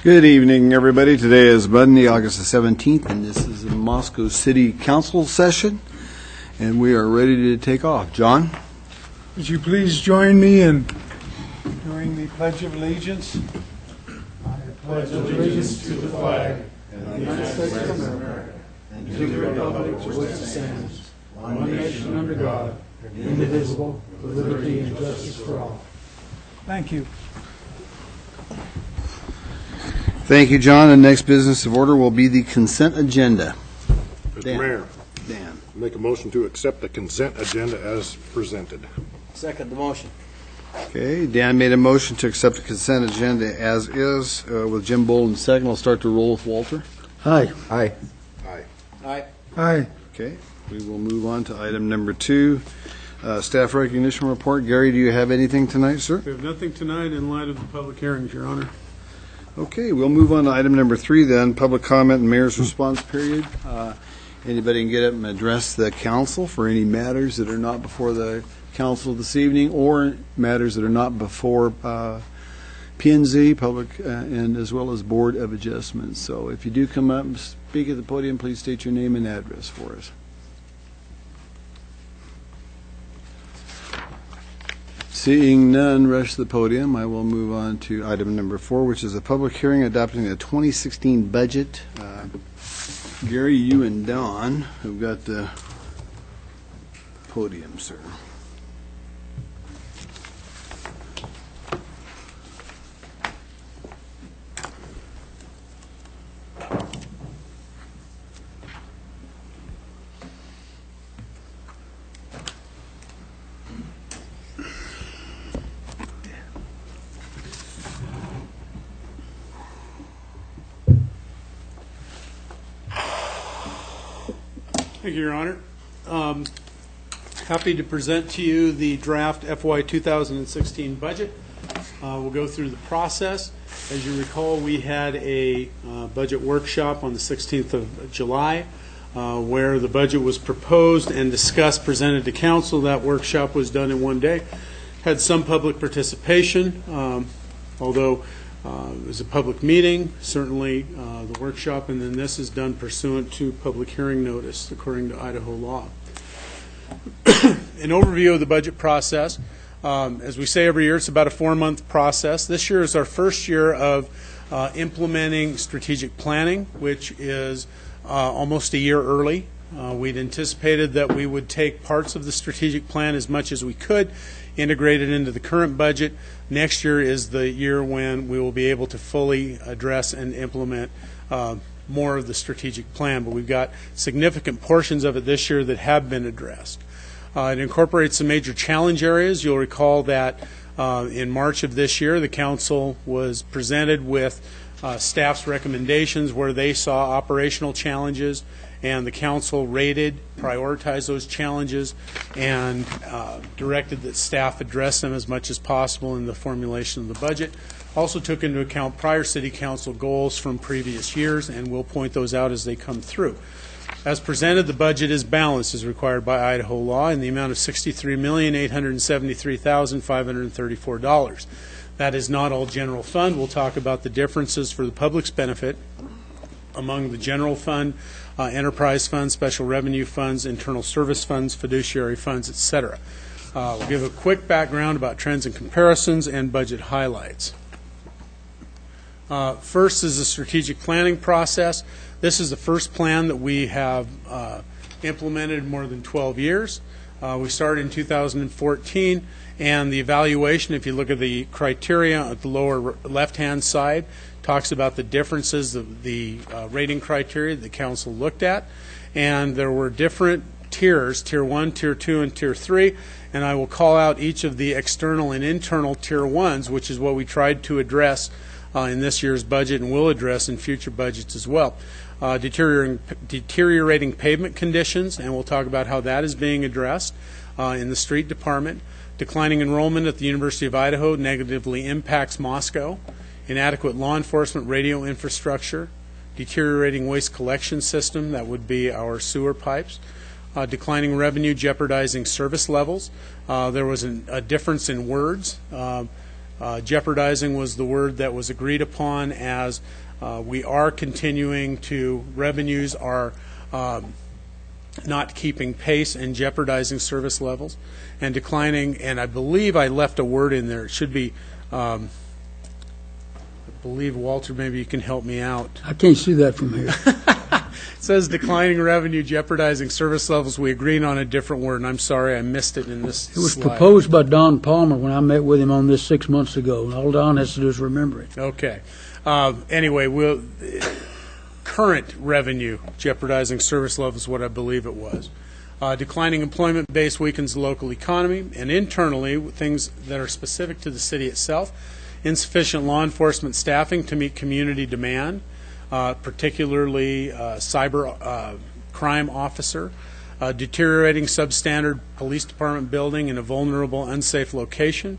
Good evening, everybody. Today is Monday, August the 17th, and this is the Moscow City Council session, and we are ready to take off. John? Would you please join me in doing the Pledge of Allegiance? I pledge allegiance to the flag of the United States of America and to the republic for which it stands, one nation under God, indivisible, with liberty and justice for all. Thank you. Thank you, John. The next business of order will be the consent agenda. Mr. Mayor, Dan. make a motion to accept the consent agenda as presented. Second the motion. Okay, Dan made a motion to accept the consent agenda as is, with Jim Bolden second. I'll start the roll with Walter. Aye. Aye. Aye. Aye. Aye. Okay, we will move on to item number 2, staff recognition report. Gary, do you have anything tonight, sir? We have nothing tonight in light of the public hearings, Your Honor. Okay, we'll move on to item number 3 then, public comment and mayor's response period. Anybody can get up and address the council for any matters that are not before the council this evening or matters that are not before P&Z, public, and as well as Board of Adjustments. So if you do come up and speak at the podium, please state your name and address for us. Seeing none rush the podium, I will move on to item number 4, which is a public hearing adopting the 2016 budget. Gary, you and Don have got the podium, sir. Thank you, Your Honor. Happy to present to you the draft FY 2016 budget. We'll go through the process. As you recall, we had a budget workshop on the 16th of July where the budget was proposed and discussed, presented to council. That workshop was done in one day. Had some public participation, although it was a public meeting. Certainly the workshop and then this is done pursuant to public hearing notice according to Idaho law. An overview of the budget process. As we say every year, it's about a 4-month process. This year is our first year of implementing strategic planning, which is almost a year early. We'd anticipated that we would take parts of the strategic plan as much as we could, integrate it into the current budget. Next year is the year when we will be able to fully address and implement more of the strategic plan, but we've got significant portions of it this year that have been addressed. It incorporates some major challenge areas. You'll recall that in March of this year, the council was presented with staff's recommendations where they saw operational challenges, and the council rated, prioritized those challenges, and directed that staff address them as much as possible in the formulation of the budget. Also took into account prior city council goals from previous years, and we'll point those out as they come through. As presented, the budget is balanced as required by Idaho law in the amount of $63,873,534. That is not all general fund. We'll talk about the differences for the public's benefit among the general fund, enterprise funds, special revenue funds, internal service funds, fiduciary funds, etc. We'll give a quick background about trends and comparisons and budget highlights. First is the strategic planning process. This is the first plan that we have implemented in more than 12 years. We started in 2014, and the evaluation, if you look at the criteria at the lower left-hand side, talks about the differences of the rating criteria the council looked at, and there were different tiers, Tier 1, Tier 2, and Tier 3, and I will call out each of the external and internal Tier 1s, which is what we tried to address in this year's budget and will address in future budgets as well. Deteriorating pavement conditions, and we'll talk about how that is being addressed in the street department. Declining enrollment at the University of Idaho negatively impacts Moscow. Inadequate law enforcement radio infrastructure. Deteriorating waste collection system, that would be our sewer pipes. Declining revenue jeopardizing service levels. There was a difference in words. Jeopardizing was the word that was agreed upon, as we are continuing to, revenues are not keeping pace and jeopardizing service levels and declining. And I believe I left a word in there. It should be, I believe, Walter, maybe you can help me out. I can't see that from here. It says declining revenue, jeopardizing service levels. We agreed on a different word, and I'm sorry I missed it in this It was slide. proposed by Don Palmer when I met with him on this 6 months ago. And all Don has to do is remember it. Okay. Anyway, current revenue jeopardizing service levels is what I believe it was. Declining employment base weakens the local economy, and internally, things that are specific to the city itself, insufficient law enforcement staffing to meet community demand, particularly cyber crime officer, deteriorating substandard police department building in a vulnerable, unsafe location,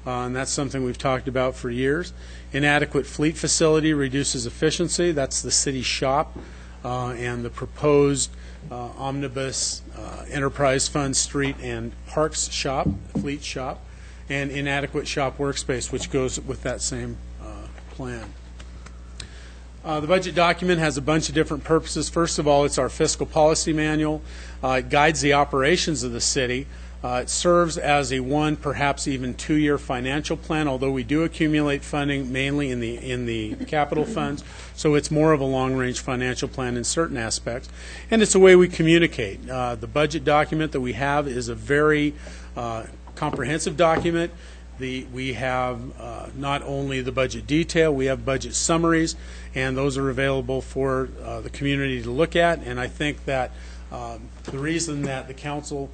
and that's something we've talked about for years. Inadequate fleet facility reduces efficiency. That's the city shop and the proposed omnibus enterprise fund street and parks shop, fleet shop, and inadequate shop workspace, which goes with that same plan. The budget document has a bunch of different purposes. First of all, it's our fiscal policy manual. It guides the operations of the city. It serves as a 1, perhaps even 2-year financial plan, although we do accumulate funding mainly in the capital funds, so it's more of a long-range financial plan in certain aspects. And it's a way we communicate. The budget document that we have is a very comprehensive document. We have not only the budget detail, we have budget summaries, and those are available for the community to look at. And I think that the reason that the council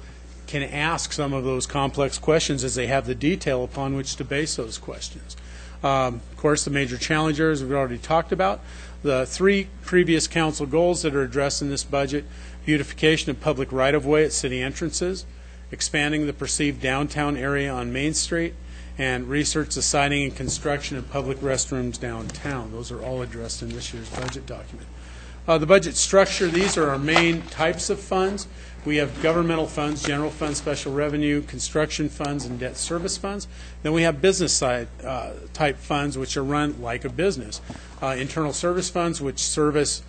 can ask some of those complex questions is they have the detail upon which to base those questions. Of course, the major challenges we've already talked about. The 3 previous council goals that are addressed in this budget: beautification of public right-of-way at city entrances, expanding the perceived downtown area on Main Street, and research the siting and construction of public restrooms downtown. Those are all addressed in this year's budget document. The budget structure, these are our main types of funds. We have governmental funds, general funds, special revenue, construction funds, and debt service funds. Then we have business side type funds, which are run like a business. Internal service funds, which service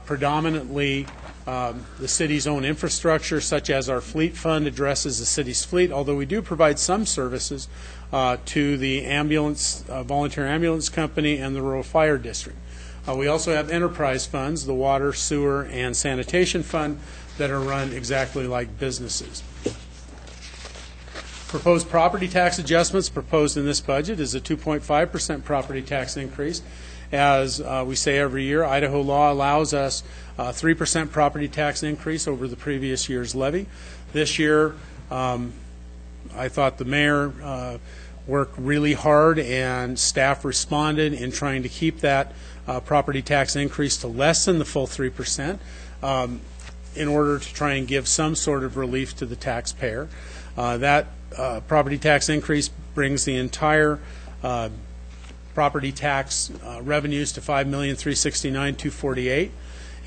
predominantly the city's own infrastructure, such as our fleet fund addresses the city's fleet, although we do provide some services to the ambulance, volunteer ambulance company and the rural fire district. We also have enterprise funds, the water, sewer, and sanitation fund, that are run exactly like businesses. Proposed property tax adjustments proposed in this budget is a 2.5% property tax increase. As we say every year, Idaho law allows us a 3% property tax increase over the previous year's levy. This year, I thought the mayor worked really hard, and staff responded in trying to keep that property tax increase to less than the full 3%. In order to try and give some sort of relief to the taxpayer. That property tax increase brings the entire property tax revenues to $5,369,248,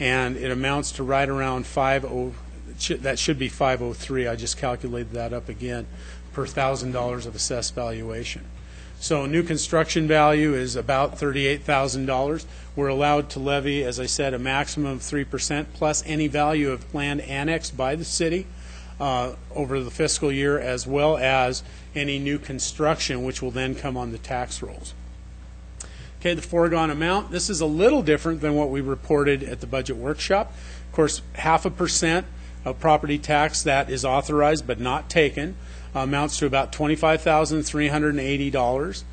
and it amounts to right around that should be 503. I just calculated that up again, per $1,000 of assessed valuation. So new construction value is about $38,000. We're allowed to levy, as I said, a maximum of 3% plus any value of land annexed by the city over the fiscal year, as well as any new construction, which will then come on the tax rolls. Okay, the foregone amount. This is a little different than what we reported at the budget workshop. Of course, 0.5% of property tax that is authorized but not taken amounts to about $25,380.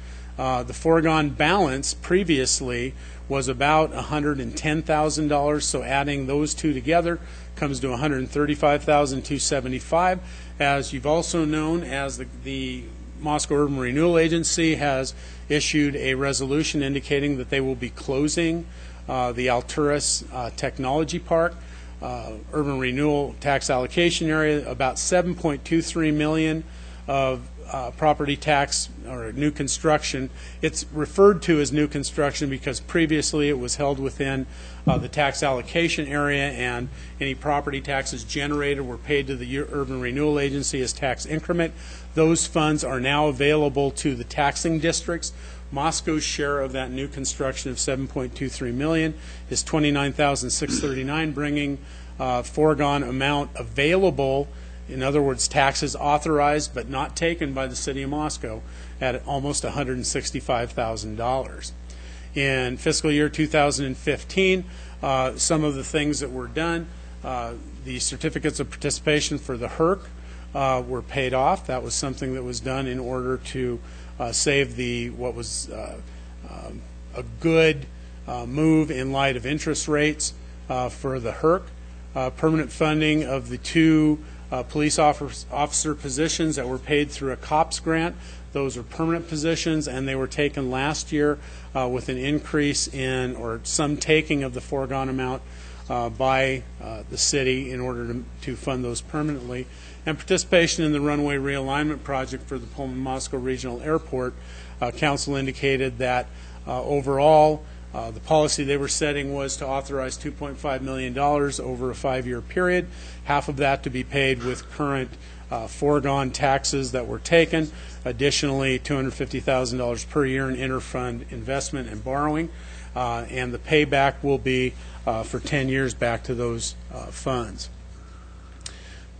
The foregone balance previously was about $110,000, so adding those two together comes to $135,275. As you've also known, as the Moscow Urban Renewal Agency has issued a resolution indicating that they will be closing the Alturas Technology Park. Urban renewal tax allocation area, about $7.23 million of property tax or new construction. It's referred to as new construction because previously it was held within the tax allocation area, and any property taxes generated were paid to the Urban Renewal Agency as tax increment. Those funds are now available to the taxing districts. Moscow's share of that new construction of $7.23 million is $29,639, bringing foregone amount available, in other words, taxes authorized but not taken by the City of Moscow, at almost $165,000. In fiscal year 2015, some of the things that were done, the certificates of participation for the HERC were paid off. That was something that was done in order to save what was a good move in light of interest rates for the HERC. Permanent funding of the 2 police officer positions that were paid through a COPS grant. Those are permanent positions, and they were taken last year with an increase in, or some taking of the foregone amount by the city in order to fund those permanently. And participation in the runway realignment project for the Pullman-Moscow Regional Airport. Council indicated that overall the policy they were setting was to authorize $2.5 million over a 5-year period, half of that to be paid with current foregone taxes that were taken, additionally $250,000 per year in interfund investment and borrowing, and the payback will be for 10 years back to those funds.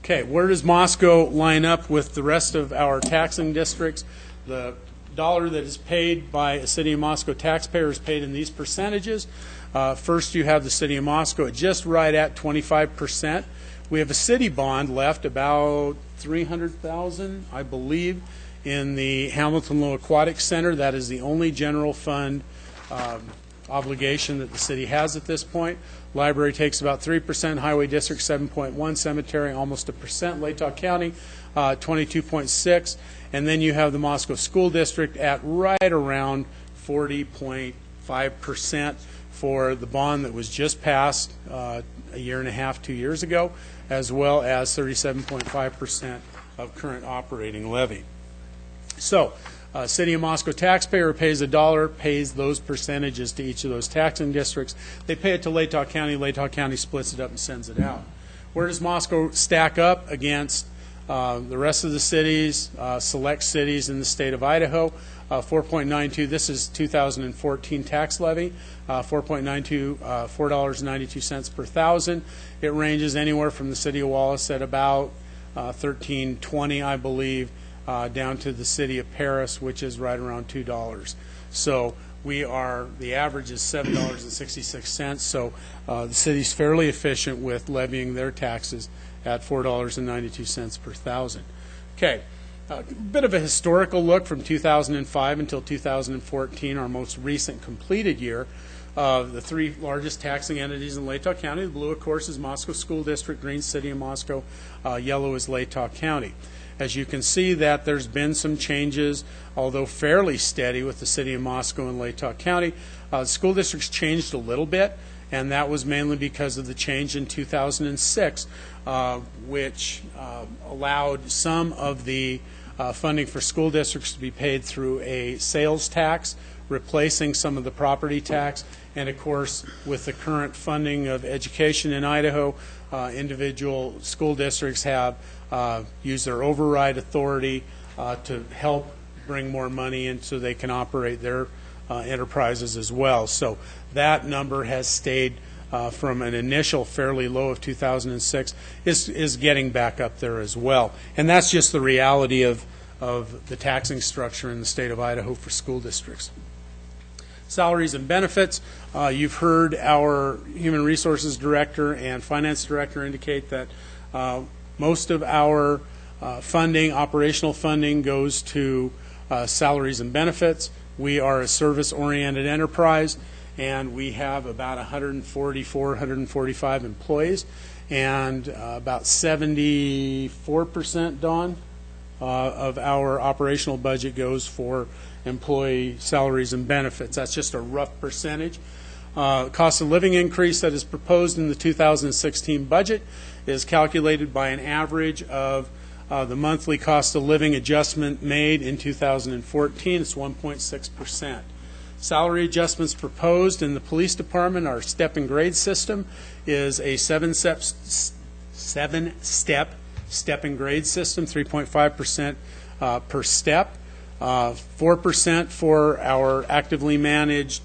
Okay, where does Moscow line up with the rest of our taxing districts? The dollar that is paid by a City of Moscow taxpayer is paid in these percentages. First, you have the City of Moscow at just right at 25%. We have a city bond left about $300,000, I believe, in the Hamilton Low Aquatic Center. That is the only general fund obligation that the city has at this point. Library takes about 3%, Highway District 7.1%, Cemetery almost 1%, Latah County 22.6%, and then you have the Moscow School District at right around 40.5% for the bond that was just passed a year and a half, 2 years ago, as well as 37.5% of current operating levy. So, City of Moscow taxpayer pays $1, pays those percentages to each of those taxing districts. They pay it to Latah County. Latah County splits it up and sends it out. Where does Moscow stack up against the rest of the cities, select cities in the state of Idaho? 4.92, this is 2014 tax levy, 4.92, $4.92 per thousand. It ranges anywhere from the city of Wallace at about $13.20, I believe, down to the city of Paris, which is right around $2. So the average is $7.66. So the city's fairly efficient with levying their taxes at $4.92 per thousand. Okay, a bit of a historical look from 2005 until 2014, our most recent completed year. The 3 largest taxing entities in Latah County. The blue, of course, is Moscow School District, green City of Moscow, yellow is Latah County. As you can see that there's been some changes, although fairly steady with the City of Moscow and Latah County. The school districts changed a little bit, and that was mainly because of the change in 2006, which allowed some of the funding for school districts to be paid through a sales tax, replacing some of the property tax. And of course, with the current funding of education in Idaho, individual school districts have used their override authority to help bring more money in so they can operate their enterprises as well. So that number has stayed from an initial fairly low of 2006 is getting back up there as well. And that's just the reality of the taxing structure in the state of Idaho for school districts. Salaries and benefits. You've heard our Human Resources Director and Finance Director indicate that most of our funding, operational funding, goes to salaries and benefits. We are a service-oriented enterprise, and we have about 144, 145 employees, and about 74%, Don, of our operational budget goes for employee salaries and benefits. That's just a rough percentage. Cost of living increase that is proposed in the 2016 budget is calculated by an average of The monthly cost of living adjustment made in 2014 is 1.6%. Salary adjustments proposed in the police department, our step and grade system, is a seven-step step and grade system, 3.5% per step, 4% for our actively managed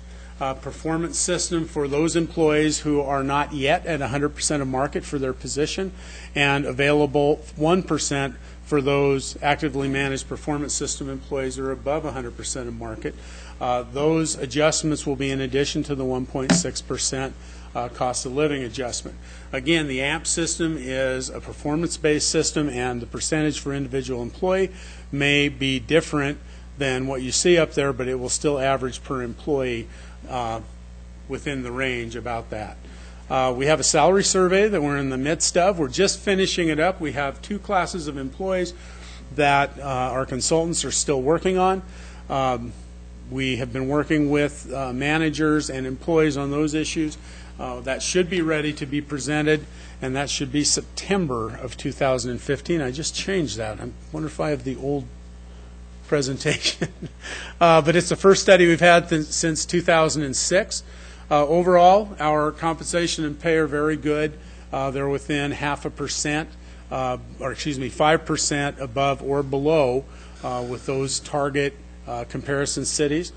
performance system for those employees who are not yet at 100% of market for their position, and available 1% for those actively managed performance system employees who are above 100% of market. Those adjustments will be in addition to the 1.6% cost of living adjustment. Again, the AMP system is a performance-based system, and the percentage for individual employee may be different than what you see up there, but it will still average per employee within the range about that. We have a salary survey that we're in the midst of. We're just finishing it up. We have 2 classes of employees that our consultants are still working on. We have been working with managers and employees on those issues. That should be ready to be presented, and that should be September of 2015. I just changed that. I wonder if I have the old presentation. But it's the first study we've had since 2006. Overall, our compensation and pay are very good. They're within 0.5%, or excuse me, 5% above or below with those target comparison cities.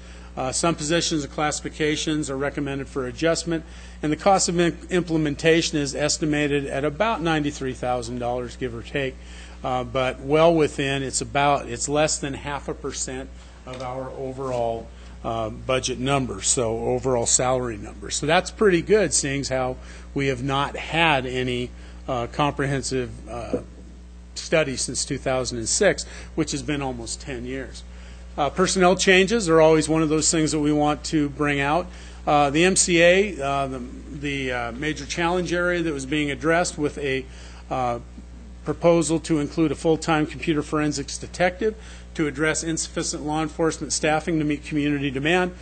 Some positions and classifications are recommended for adjustment, and the cost of implementation is estimated at about $93,000, give or take, but well within. It's less than 0.5% of our overall budget numbers, so overall salary numbers. So that's pretty good, seeing as how we have not had any comprehensive study since 2006, which has been almost 10 years. Personnel changes are always one of those things that we want to bring out. The MCA, the major challenge area that was being addressed with a proposal to include a full-time computer forensics detective to address insufficient law enforcement staffing to meet community demand.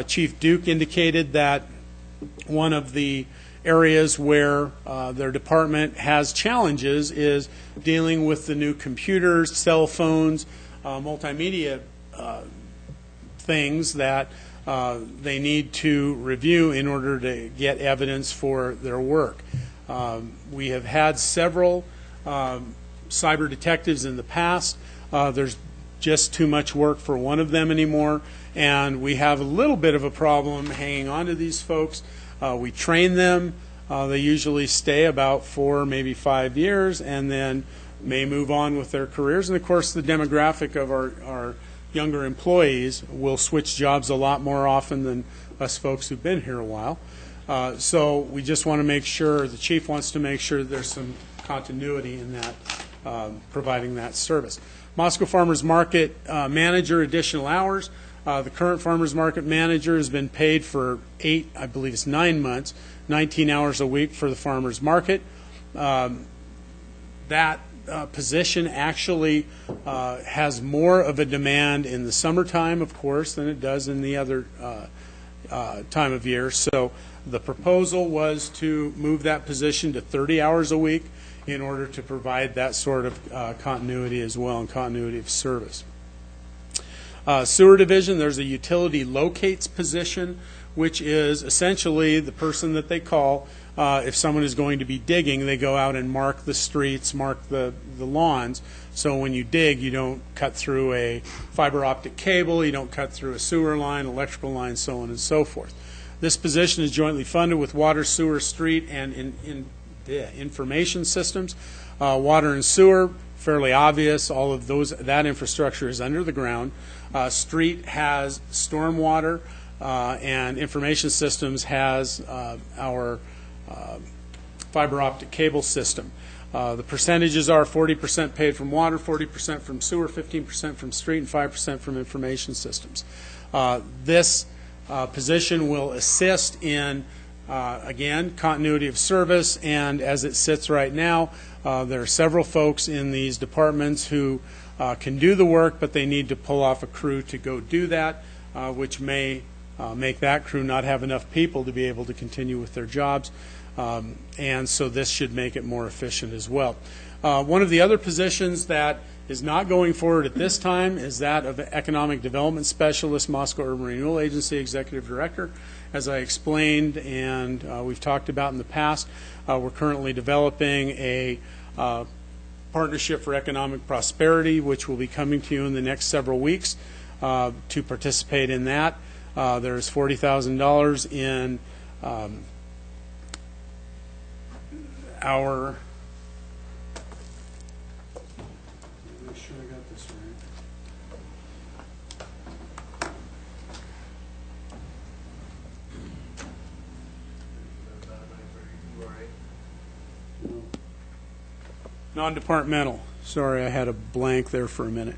Chief Duke indicated that one of the areas where their department has challenges is dealing with the new computers, cell phones, multimedia things that they need to review in order to get evidence for their work. We have had several cyber detectives in the past. There's just too much work for one of them anymore, and we have a little bit of a problem hanging on to these folks. We train them. They usually stay about 4, maybe 5 years, and then may move on with their careers. And of course, the demographic of our younger employees will switch jobs a lot more often than us folks who've been here a while. So we just want to make sure, the chief wants to make sure there's some continuity in that, providing that service. Moscow Farmers Market manager, additional hours. The current Farmers Market manager has been paid for 9 months, 19 hours a week for the Farmers Market. That position actually has more of a demand in the summertime, of course, than it does in the other time of year. So the proposal was to move that position to 30 hours a week in order to provide that sort of continuity as well, and continuity of service. Sewer division, there's a utility locates position, which is essentially the person that they call if someone is going to be digging. They go out and mark the streets, mark the lawns, so when you dig, you don't cut through a fiber optic cable, you don't cut through a sewer line, electrical line, so on and so forth. This position is jointly funded with water, sewer, street, and information systems. Water and sewer, fairly obvious. All of that infrastructure is under the ground. Street has stormwater, and information systems has our fiber optic cable system. The percentages are 40% paid from water, 40% from sewer, 15% from street, and 5% from information systems. This position will assist in, again, continuity of service, and as it sits right now, there are several folks in these departments who can do the work, but they need to pull off a crew to go do that, which may make that crew not have enough people to be able to continue with their jobs. And so this should make it more efficient as well. One of the other positions that is not going forward at this time is that of Economic Development Specialist, Moscow Urban Renewal Agency Executive Director. As I explained and we've talked about in the past, we're currently developing a partnership for economic prosperity, which will be coming to you in the next several weeks to participate in that. There's $40,000 in our, make sure I got this right. Non-departmental. Sorry, I had a blank there for a minute.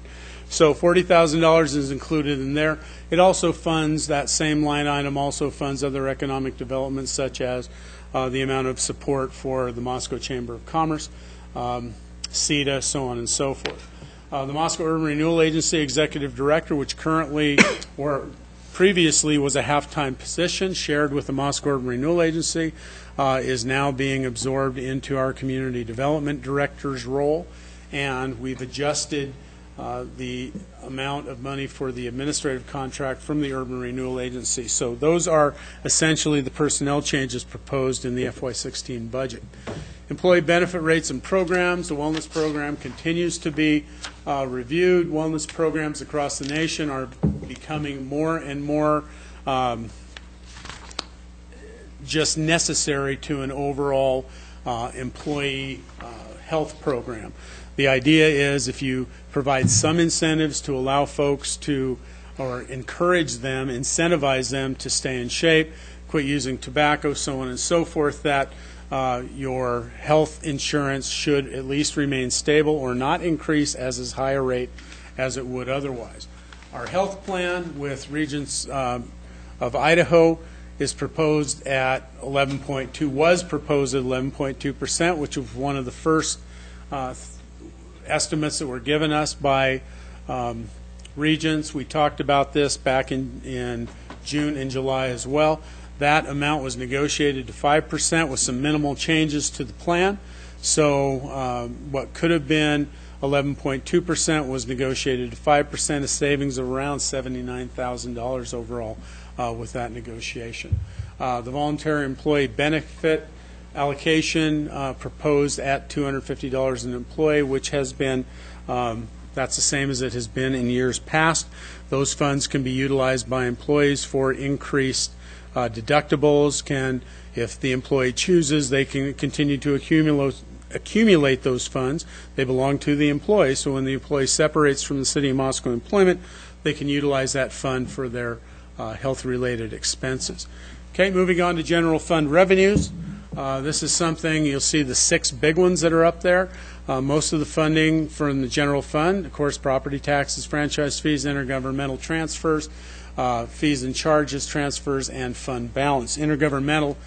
So $40,000 is included in there. It also funds, that same line item also funds other economic developments such as the amount of support for the Moscow Chamber of Commerce, CETA, so on and so forth. The Moscow Urban Renewal Agency Executive Director, which currently or previously was a half-time position shared with the Moscow Urban Renewal Agency, is now being absorbed into our Community Development Director's role, and we've adjusted the amount of money for the administrative contract from the Urban Renewal Agency. So those are essentially the personnel changes proposed in the FY16 budget. Employee benefit rates and programs. The wellness program continues to be reviewed. Wellness programs across the nation are becoming more and more just necessary to an overall employee health program. The idea is if you provide some incentives to allow folks to, or encourage them, incentivize them to stay in shape, quit using tobacco, so on and so forth, that your health insurance should at least remain stable or not increase as high a rate as it would otherwise. Our health plan with Regents of Idaho is proposed at 11.2, was proposed at 11.2%, which was one of the first estimates that were given us by Regents. We talked about this back in June and July as well. That amount was negotiated to 5% with some minimal changes to the plan. So what could have been 11.2% was negotiated to 5%, a savings of around $79,000 overall with that negotiation. The voluntary employee benefit allocation proposed at $250 an employee, which has been, that's the same as it has been in years past. Those funds can be utilized by employees for increased deductibles. If the employee chooses, they can continue to accumulate those funds. They belong to the employee, so when the employee separates from the City of Moscow employment, they can utilize that fund for their health-related expenses. Okay, moving on to general fund revenues. This is something, you'll see the 6 big ones that are up there. Most of the funding from the general fund, of course, property taxes, franchise fees, intergovernmental transfers, fees and charges, transfers, and fund balance. Intergovernmental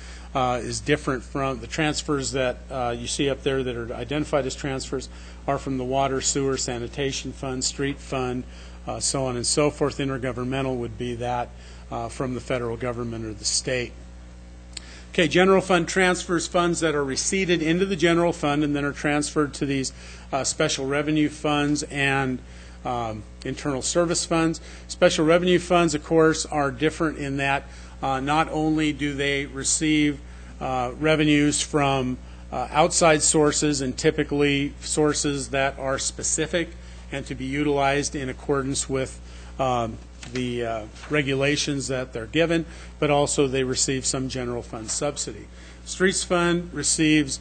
is different from the transfers that you see up there that are identified as transfers are from the water, sewer, sanitation fund, street fund, so on and so forth. Intergovernmental would be that from the federal government or the state. Okay, general fund transfers funds that are receipted into the general fund and then are transferred to these special revenue funds and internal service funds. Special revenue funds, of course, are different in that not only do they receive revenues from outside sources and typically sources that are specific and to be utilized in accordance with the regulations that they're given, but also they receive some general fund subsidy. Streets Fund receives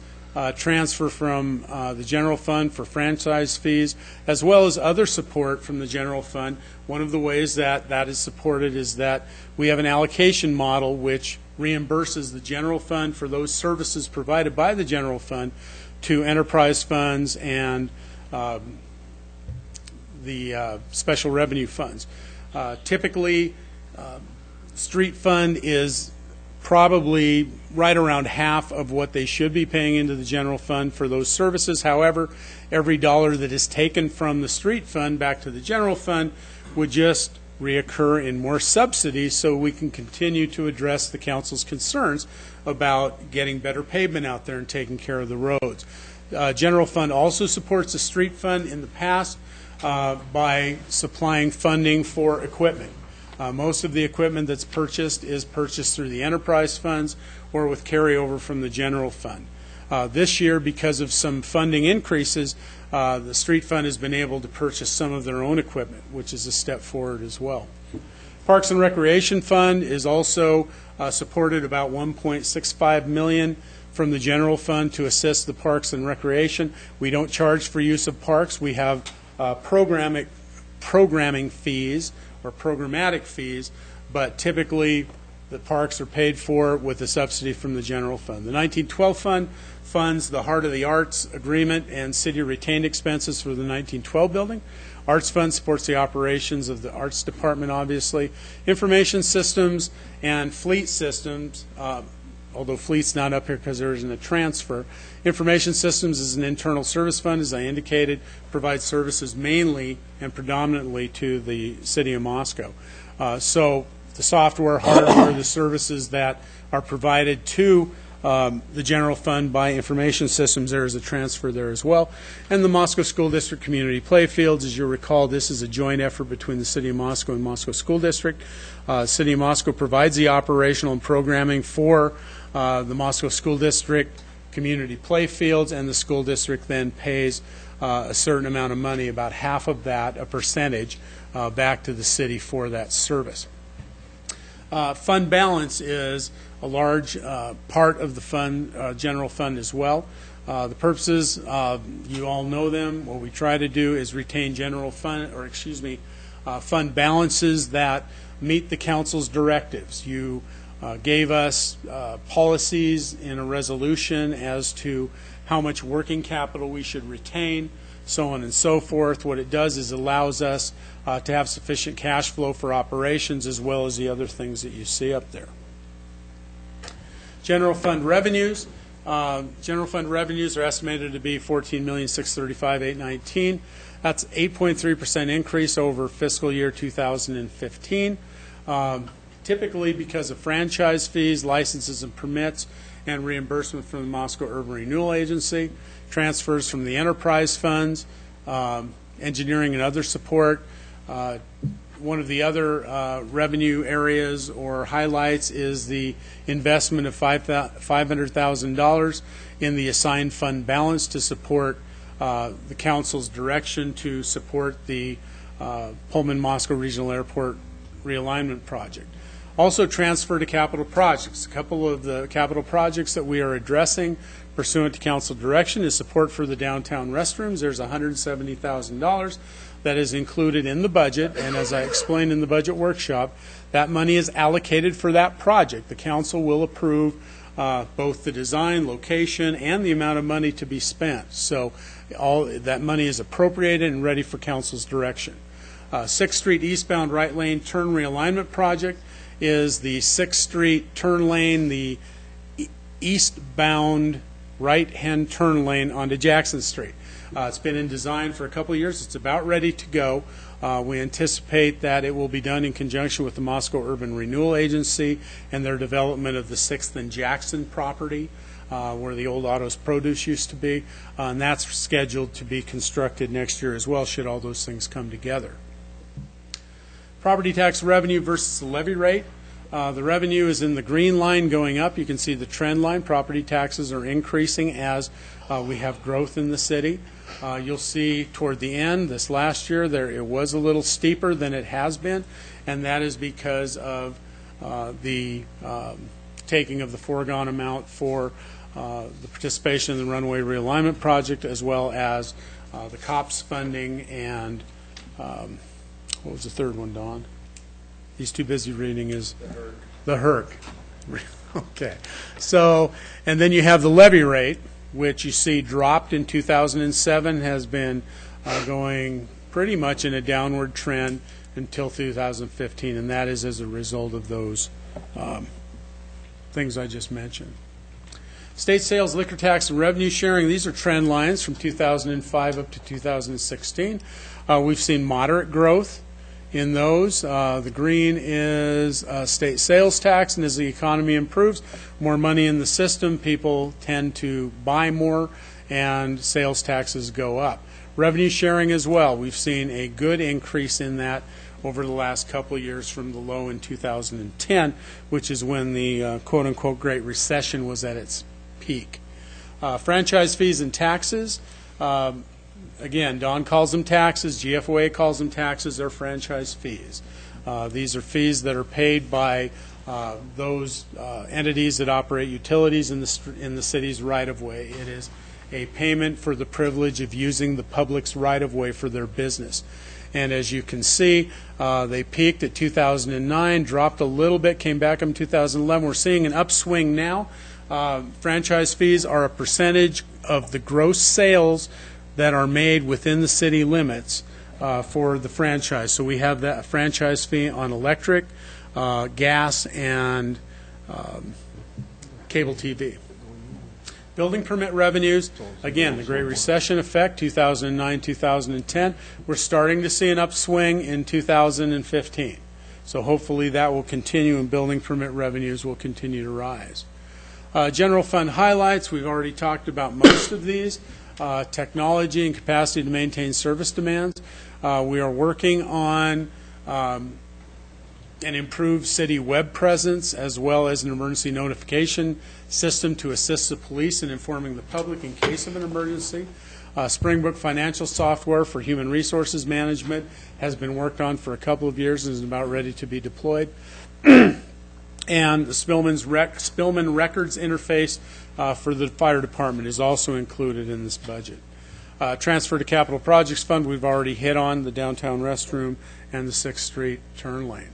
transfer from the general fund for franchise fees, as well as other support from the general fund. One of the ways that that is supported is that we have an allocation model which reimburses the general fund for those services provided by the general fund to enterprise funds and the special revenue funds. Typically, street fund is probably right around half of what they should be paying into the general fund for those services. However, every dollar that is taken from the street fund back to the general fund would just reoccur in more subsidies so we can continue to address the council's concerns about getting better pavement out there and taking care of the roads. General fund also supports the street fund in the past by supplying funding for equipment. Most of the equipment that's purchased is purchased through the enterprise funds or with carryover from the general fund. This year, because of some funding increases, the street fund has been able to purchase some of their own equipment, which is a step forward as well. Parks and Recreation Fund is also supported about $1.65 million from the general fund to assist the Parks and Recreation. We don't charge for use of parks. We have programming fees or programmatic fees, but typically the parks are paid for with a subsidy from the general fund. The 1912 fund funds the Heart of the Arts agreement and city retained expenses for the 1912 building. Arts Fund supports the operations of the Arts Department, obviously. Information Systems and Fleet Systems, although Fleet's not up here because there isn't a transfer. Information Systems is an internal service fund, as I indicated, provides services mainly and predominantly to the city of Moscow. So the software, hardware, the services that are provided to the general fund by Information Systems, there is a transfer there as well. And the Moscow School District Community Playfields, as you'll recall, this is a joint effort between the City of Moscow and Moscow School District. City of Moscow provides the operational and programming for the Moscow School District Community Playfields, and the school district then pays a certain amount of money, about half of that, a percentage, back to the city for that service. Fund balance is a large part of the fund, general fund as well. The purposes, you all know them. What we try to do is retain general fund, or fund balances that meet the council's directives. You gave us policies in a resolution as to how much working capital we should retain, so on and so forth. What it does is allows us to have sufficient cash flow for operations as well as the other things that you see up there. General fund revenues. General fund revenues are estimated to be $14,635,819. That's 8.3% increase over fiscal year 2015. Typically because of franchise fees, licenses and permits, and reimbursement from the Moscow Urban Renewal Agency, transfers from the enterprise funds, engineering and other support. One of the other revenue areas or highlights is the investment of $500,000 in the assigned fund balance to support the council's direction to support the Pullman-Moscow Regional Airport realignment project. Also transfer to capital projects. A couple of the capital projects that we are addressing pursuant to council direction is support for the downtown restrooms. There's $170,000 that is included in the budget, and as I explained in the budget workshop, that money is allocated for that project. The council will approve both the design, location, and the amount of money to be spent. So all that money is appropriated and ready for council's direction. 6th Street eastbound right lane turn realignment project is the 6th Street turn lane, the eastbound right-hand turn lane onto Jackson Street. It's been in design for a couple of years. It's about ready to go. We anticipate that it will be done in conjunction with the Moscow Urban Renewal Agency and their development of the 6th and Jackson property, where the old Autos Produce used to be. And that's scheduled to be constructed next year as well, should all those things come together. Property tax revenue versus the levy rate. The revenue is in the green line going up. You can see the trend line. Property taxes are increasing as we have growth in the city. You'll see toward the end, this last year, it was a little steeper than it has been, and that is because of the taking of the foregone amount for the participation in the runway realignment project, as well as the COPS funding and what was the third one, Don? He's too busy reading his... The HERC. Okay. So, and then you have the levy rate, which you see dropped in 2007, has been going pretty much in a downward trend until 2015, and that is as a result of those things I just mentioned. State sales, liquor tax, and revenue sharing, these are trend lines from 2005 up to 2016. We've seen moderate growth in those. The green is state sales tax, and as the economy improves, more money in the system, people tend to buy more, and sales taxes go up. Revenue sharing as well. We've seen a good increase in that over the last couple of years from the low in 2010, which is when the quote-unquote Great Recession was at its peak. Franchise fees and taxes. Again, Don calls them taxes, GFOA calls them taxes, they're franchise fees. These are fees that are paid by those entities that operate utilities in the city's right-of-way. It is a payment for the privilege of using the public's right-of-way for their business. And as you can see, they peaked at 2009, dropped a little bit, came back in 2011. We're seeing an upswing now. Franchise fees are a percentage of the gross sales that are made within the city limits for the franchise. So we have that franchise fee on electric, gas, and cable TV. Building permit revenues, again, the Great Recession effect, 2009, 2010. We're starting to see an upswing in 2015. So hopefully that will continue and building permit revenues will continue to rise. General fund highlights, we've already talked about most of these. Technology and capacity to maintain service demands. We are working on an improved city web presence as well as an emergency notification system to assist the police in informing the public in case of an emergency. Springbrook financial software for human resources management has been worked on for a couple of years and is about ready to be deployed. And the Spillman Records interface for the fire department is also included in this budget. Transfer to Capital Projects Fund, we've already hit on the downtown restroom and the 6th Street turn lane.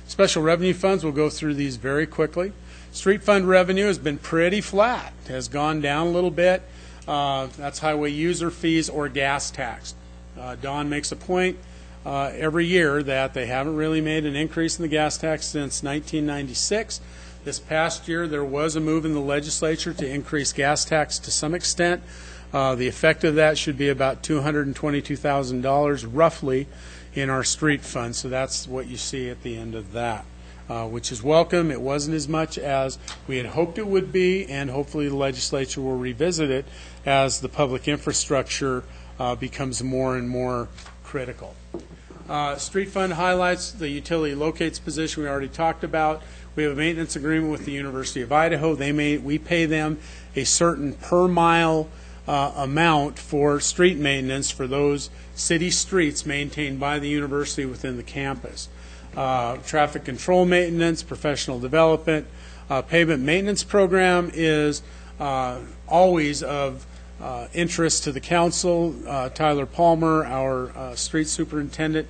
Special revenue funds, we'll go through these very quickly. Street fund revenue has been pretty flat, has gone down a little bit. That's highway user fees or gas tax. Don makes a point every year that they haven't really made an increase in the gas tax since 1996. This past year there was a move in the legislature to increase gas tax to some extent. The effect of that should be about $222,000 roughly in our street fund, so that's what you see at the end of that, which is welcome. It wasn't as much as we had hoped it would be, and hopefully the legislature will revisit it as the public infrastructure becomes more and more critical. Street fund highlights, the utility locates position we already talked about. We have a maintenance agreement with the University of Idaho. We pay them a certain per mile amount for street maintenance for those city streets maintained by the university within the campus. Traffic control maintenance, professional development, pavement maintenance program is always of interest to the council. Tyler Palmer, our street superintendent,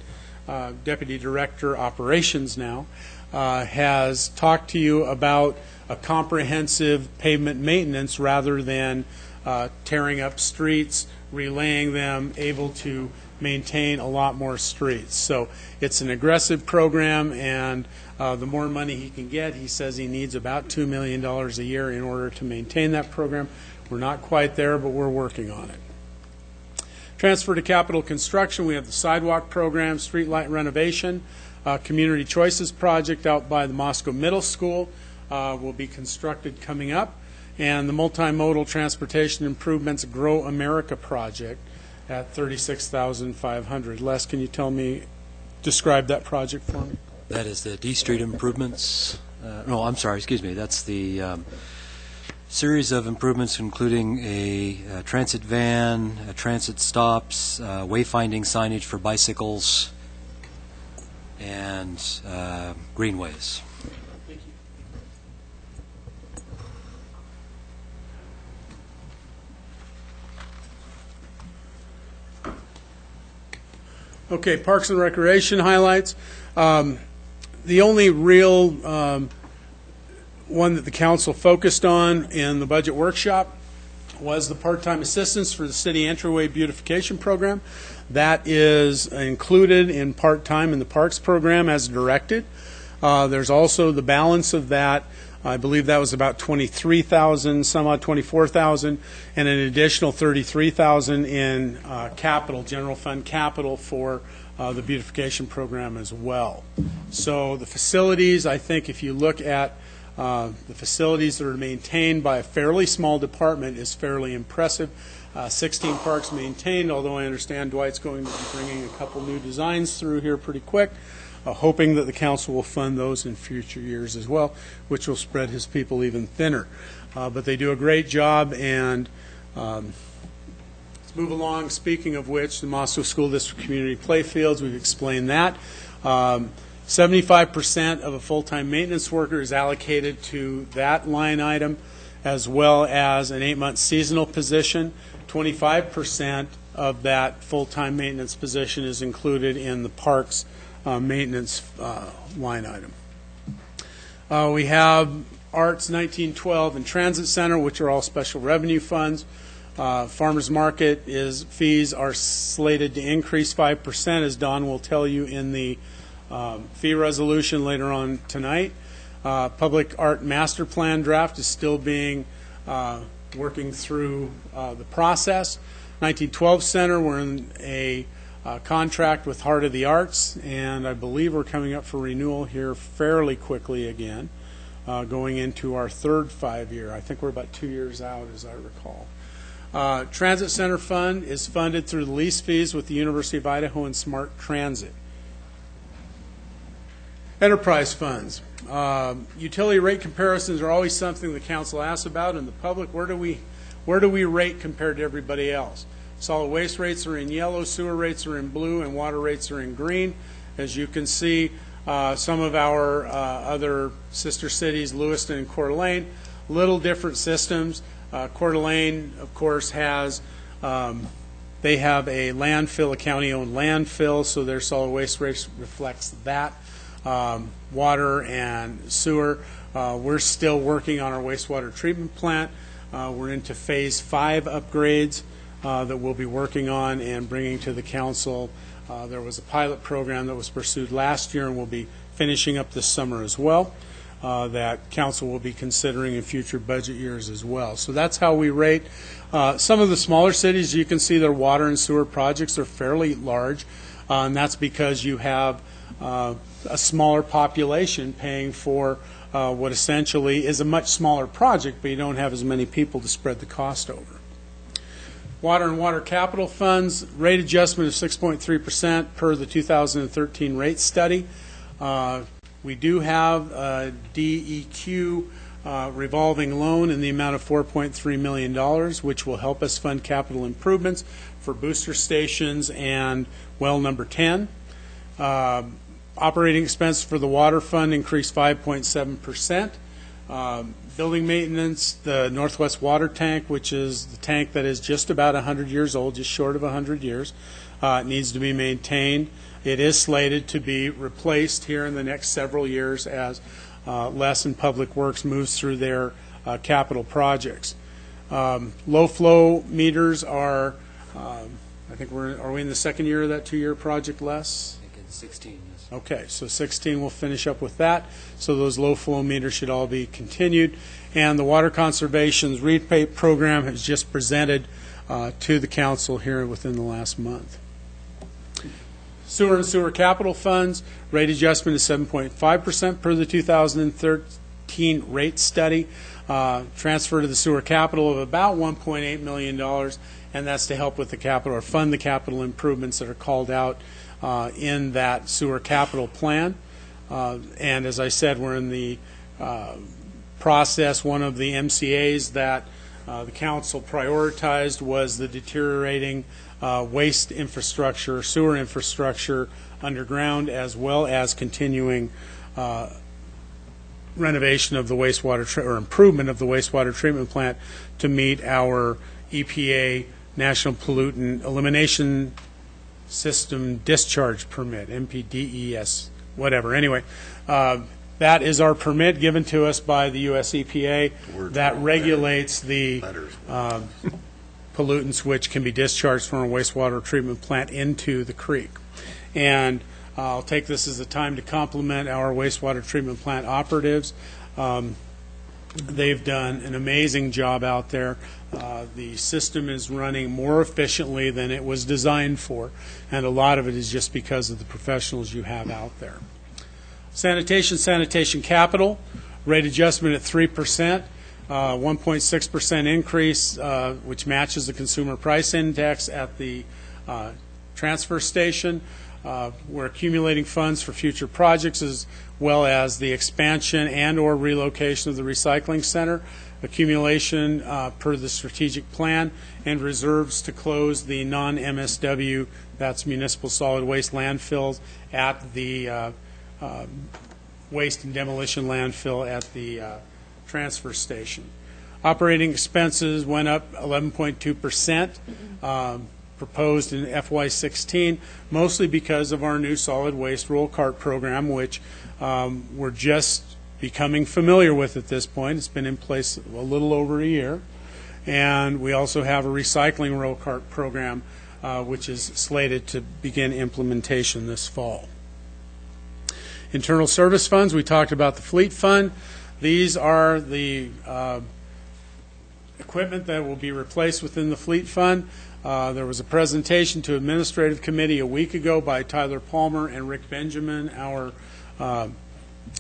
deputy director operations now, has talked to you about a comprehensive pavement maintenance rather than tearing up streets, relaying them, able to maintain a lot more streets. So it's an aggressive program, and the more money he can get, he says he needs about $2 million a year in order to maintain that program. We're not quite there, but we're working on it. Transfer to capital construction, we have the sidewalk program, street light renovation, community choices project out by the Moscow Middle School will be constructed coming up, and the multimodal transportation improvements Grow America project at $36,500. Les, can you describe that project for me? That is the D Street improvements. No, I'm sorry, excuse me. That's the series of improvements including a transit van, transit stops, wayfinding signage for bicycles, and greenways. Okay, Parks and Recreation highlights. The only real one that the council focused on in the budget workshop was the part-time assistance for the city entryway beautification program. That is included in part-time in the parks program as directed. There's also the balance of that. I believe that was about $23,000, some odd $24,000, and an additional $33,000 in capital, general fund capital for the beautification program as well. So the facilities, I think if you look at the facilities that are maintained by a fairly small department, is fairly impressive. 16 parks maintained, although I understand Dwight's going to be bringing a couple new designs through here pretty quick, hoping that the council will fund those in future years as well, which will spread his people even thinner. But they do a great job, and let's move along. Speaking of which, the Moscow School District Community Playfields, we've explained that. 75% of a full-time maintenance worker is allocated to that line item, as well as an 8-month seasonal position. 25% of that full-time maintenance position is included in the parks maintenance line item. We have Arts 1912 and Transit Center, which are all special revenue funds. Farmers Market fees are slated to increase 5%, as Don will tell you in the fee resolution later on tonight. Public Art Master Plan draft is still being working through the process. 1912 Center, we're in a contract with Heart of the Arts, and I believe we're coming up for renewal here fairly quickly again, going into our third 5-year. I think we're about 2 years out, as I recall. Transit Center Fund is funded through the lease fees with the University of Idaho and Smart Transit. Enterprise funds. Utility rate comparisons are always something the council asks about, and the public, where do we rate compared to everybody else? Solid waste rates are in yellow, sewer rates are in blue, and water rates are in green. As you can see, some of our other sister cities, Lewiston and Coeur d'Alene, little different systems. Coeur d'Alene, of course, has they have a landfill, a county-owned landfill, so their solid waste rate reflects that. Water and sewer. We're still working on our wastewater treatment plant. We're into phase 5 upgrades that we'll be working on and bringing to the council. There was a pilot program that was pursued last year and we'll be finishing up this summer as well, that council will be considering in future budget years as well. So that's how we rate. Some of the smaller cities, you can see their water and sewer projects are fairly large, and that's because you have a smaller population paying for what essentially is a much smaller project, but you don't have as many people to spread the cost over. Water and water capital funds, rate adjustment of 6.3% per the 2013 rate study. We do have a DEQ revolving loan in the amount of $4.3 million, which will help us fund capital improvements for booster stations and well number 10. Operating expense for the water fund increased 5.7%. Building maintenance, the Northwest Water Tank, which is the tank that is just about 100 years old, just short of 100 years, needs to be maintained. It is slated to be replaced here in the next several years as Les and Public Works moves through their capital projects. Low flow meters are, I think are we in the second year of that 2-year project, Les? I think it's 16, yes. Okay, so 16 will finish up with that. So those low flow meters should all be continued. And the Water Conservation's rebate program has just presented to the council here within the last month. Sewer and sewer capital funds, rate adjustment is 7.5% per the 2013 rate study. Transfer to the sewer capital of about $1.8 million, and that's to help with the capital or fund the capital improvements that are called out in that sewer capital plan. And as I said, we're in the process. One of the MCAs that the council prioritized was the deteriorating waste infrastructure, sewer infrastructure underground, as well as continuing renovation of the wastewater or improvement of the wastewater treatment plant to meet our EPA National Pollutant Elimination System Discharge Permit, MPDES, whatever. Anyway, that is our permit given to us by the U.S. EPA that regulates the pollutants which can be discharged from a wastewater treatment plant into the creek. And I'll take this as a time to compliment our wastewater treatment plant operatives. They've done an amazing job out there. The system is running more efficiently than it was designed for, and a lot of it is just because of the professionals you have out there. Sanitation capital, rate adjustment at 3%, 1.6% increase, which matches the consumer price index at the transfer station. We're accumulating funds for future projects as well as the expansion and or relocation of the recycling center, accumulation per the strategic plan, and reserves to close the non-MSW, that's municipal solid waste landfills, at the waste and demolition landfill at the transfer station. Operating expenses went up 11.2%. Proposed in FY16, mostly because of our new solid waste roll cart program, which we're just becoming familiar with at this point. It's been in place a little over a year. And we also have a recycling roll cart program, which is slated to begin implementation this fall. Internal service funds, we talked about the fleet fund. These are the equipment that will be replaced within the fleet fund. There was a presentation to Administrative Committee a week ago by Tyler Palmer and Rick Benjamin, our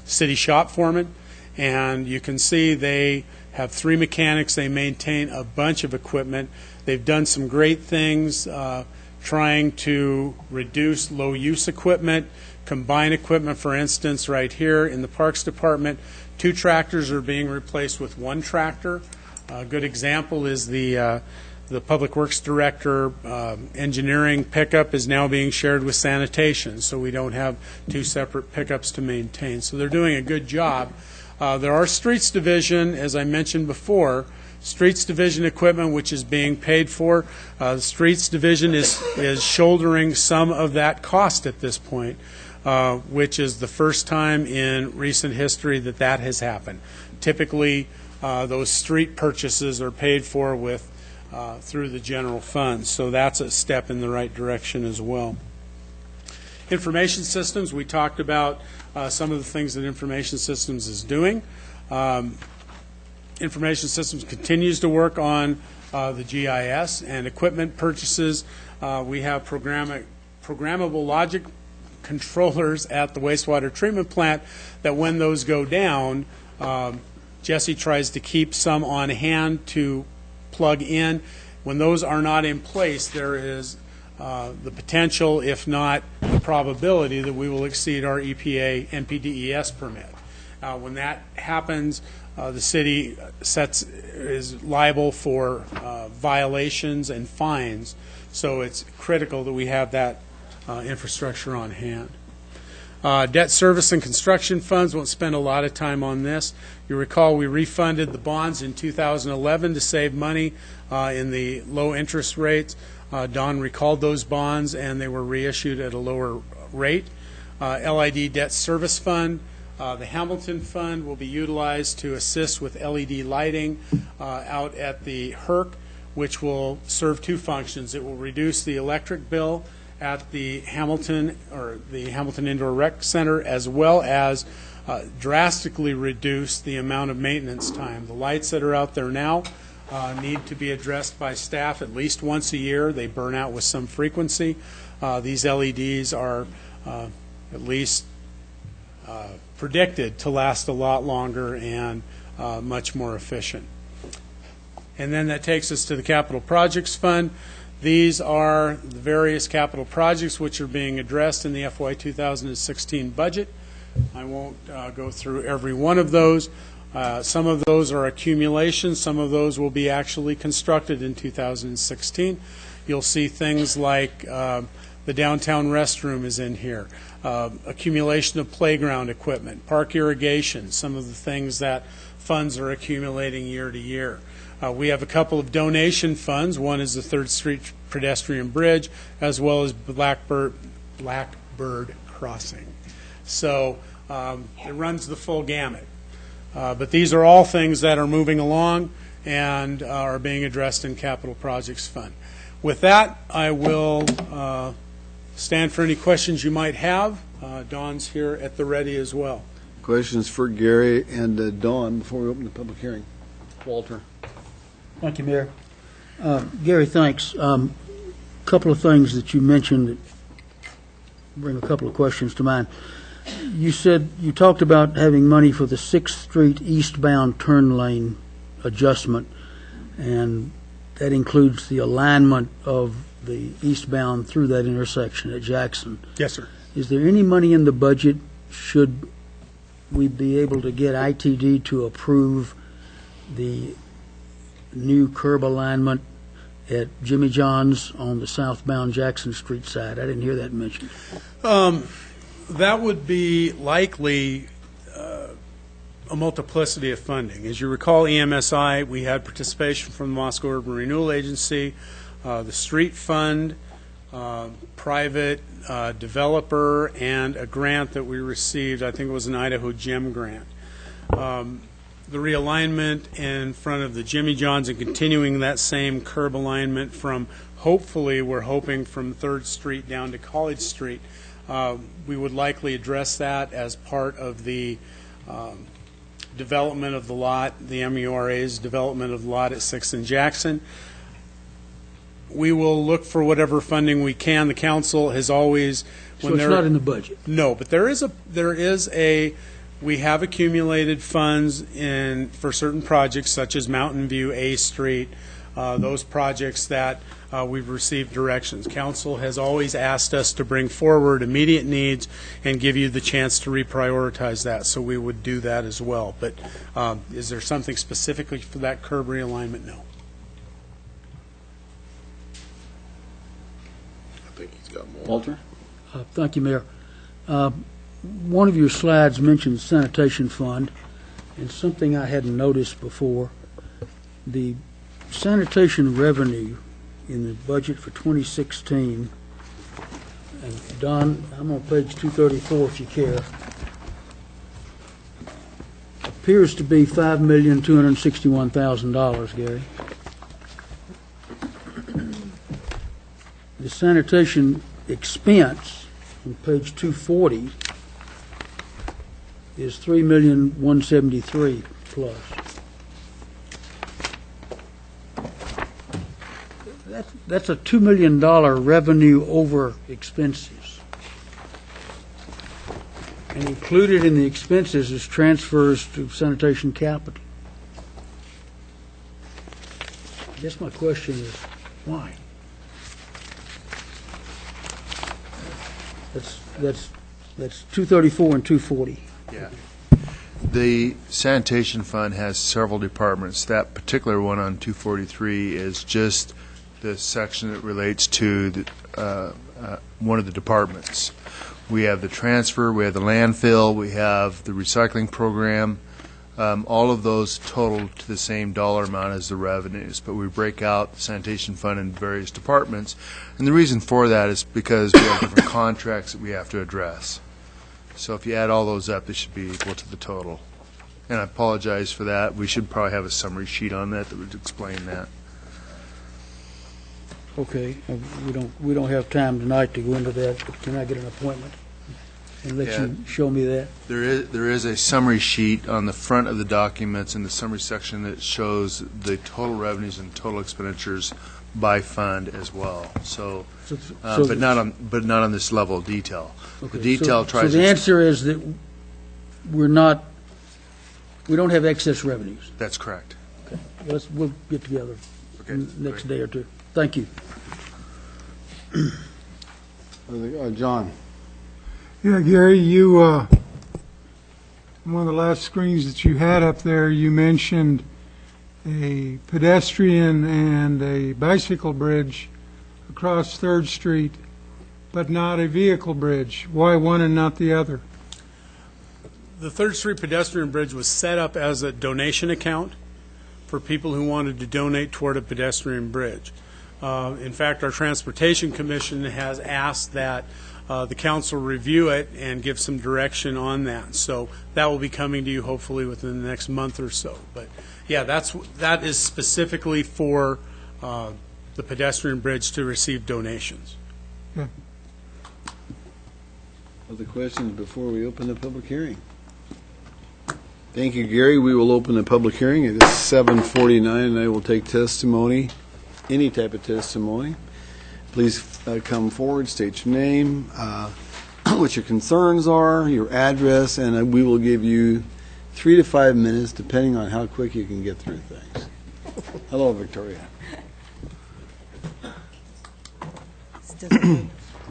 city shop foreman, and you can see they have 3 mechanics. They maintain a bunch of equipment. They've done some great things trying to reduce low-use equipment, combine equipment. For instance, right here in the Parks Department, 2 tractors are being replaced with 1 tractor. A good example is the Public Works Director engineering pickup is now being shared with sanitation, so we don't have 2 separate pickups to maintain. So they're doing a good job. There are Streets Division, as I mentioned before, Streets Division equipment which is being paid for. The Streets Division is shouldering some of that cost at this point, which is the first time in recent history that that has happened. Typically, those street purchases are paid for with through the general fund, so that's a step in the right direction as well. Information systems, we talked about some of the things that information systems is doing. Information systems continues to work on the GIS and equipment purchases. We have programmable logic controllers at the wastewater treatment plant that when those go down, Jesse tries to keep some on hand to plug in. When those are not in place, there is the potential, if not the probability, that we will exceed our EPA NPDES permit. When that happens, the city is liable for violations and fines, so it's critical that we have that infrastructure on hand. Debt service and construction funds, won't spend a lot of time on this. You recall we refunded the bonds in 2011 to save money in the low interest rates. Don recalled those bonds and they were reissued at a lower rate. LID debt service fund, the Hamilton Fund will be utilized to assist with LED lighting out at the HERC, which will serve 2 functions. It will reduce the electric bill at the Hamilton Indoor Rec Center, as well as drastically reduce the amount of maintenance time. The lights that are out there now need to be addressed by staff at least once a year. They burn out with some frequency. These LEDs are at least predicted to last a lot longer and much more efficient. And then that takes us to the Capital Projects Fund. These are the various capital projects which are being addressed in the FY 2016 budget. I won't go through every one of those. Some of those are accumulations. Some of those will be actually constructed in 2016. You'll see things like the downtown restroom is in here, accumulation of playground equipment, park irrigation, some of the things that funds are accumulating year to year. We have a couple of donation funds. One is the 3rd Street pedestrian bridge, as well as Blackbird Crossing. So it runs the full gamut. But these are all things that are moving along and are being addressed in Capital Projects Fund. With that, I will stand for any questions you might have. Dawn's here at the ready as well. Questions for Gary and Dawn before we open the public hearing? Walter? Thank you, Mayor. Gary, thanks. Couple of things that you mentioned that bring a couple of questions to mind. You talked about having money for the 6th Street eastbound turn lane adjustment, and that includes the alignment of the eastbound through that intersection at Jackson. Yes, sir. Is there any money in the budget, should we be able to get ITD to approve the new curb alignment at Jimmy John's on the southbound Jackson Street side? I didn't hear that mentioned. That would be likely a multiplicity of funding. As you recall, EMSI, we had participation from the Moscow Urban Renewal Agency, the Street Fund, private developer, and a grant that we received, I think it was an Idaho Gem grant. The realignment in front of the Jimmy John's and continuing that same curb alignment from, hopefully, we're hoping from 3rd Street down to College Street. We would likely address that as part of the development of the lot, the MURA's development of the lot at 6th and Jackson. We will look for whatever funding we can. The council has always, So it's not in the budget? no, but we have accumulated funds for certain projects such as Mountain View, A Street, those projects that we've received directions. Council has always asked us to bring forward immediate needs and give you the chance to reprioritize that, so we would do that as well. But is there something specifically for that curb realignment? No. I think he's got more. Walter? Thank you, Mayor. One of your slides mentioned sanitation fund, and something I hadn't noticed before. The sanitation revenue in the budget for 2016, and Don, I'm on page 234 if you care, appears to be $5,261,000, Gary. The sanitation expense on page 240 is $3,173,000 plus. That's a $2 million revenue over expenses. And included in the expenses is transfers to sanitation capital. I guess my question is, why? That's 234 and 240. Yeah. The sanitation fund has several departments. That particular one on 243 is just the section that relates to one of the departments. We have the transfer, we have the landfill, we have the recycling program. All of those total to the same dollar amount as the revenues, but we break out the sanitation fund in various departments. And the reason for that is because we have different contracts that we have to address. So if you add all those up, they should be equal to the total. And I apologize for that. We should probably have a summary sheet on that would explain that. Okay, we don't have time tonight to go into that, but can I get an appointment and let you show me that? There is a summary sheet on the front of the documents in the summary section that shows the total revenues and total expenditures by fund as well. So, but not on this level of detail. Okay, The detail so tries. the answer is that we don't have excess revenues. That's correct. Okay, we'll get together Okay, next great. day or two. Thank you. John? Yeah, Gary, you, one of the last screens that you had up there, you mentioned a pedestrian and a bicycle bridge across 3rd Street, but not a vehicle bridge. Why one and not the other? The 3rd Street pedestrian bridge was set up as a donation account for people who wanted to donate toward a pedestrian bridge. In fact, our Transportation Commission has asked that the council review it and give some direction on that. So that will be coming to you hopefully within the next month or so. But yeah, that is specifically for the pedestrian bridge to receive donations. Yeah. Other questions before we open the public hearing? Thank you, Gary. We will open the public hearing. It is 7:49, and I will take testimony, any type of testimony. Please come forward, state your name, what your concerns are, your address, and we will give you 3 to 5 minutes, depending on how quick you can get through things. Hello, Victoria.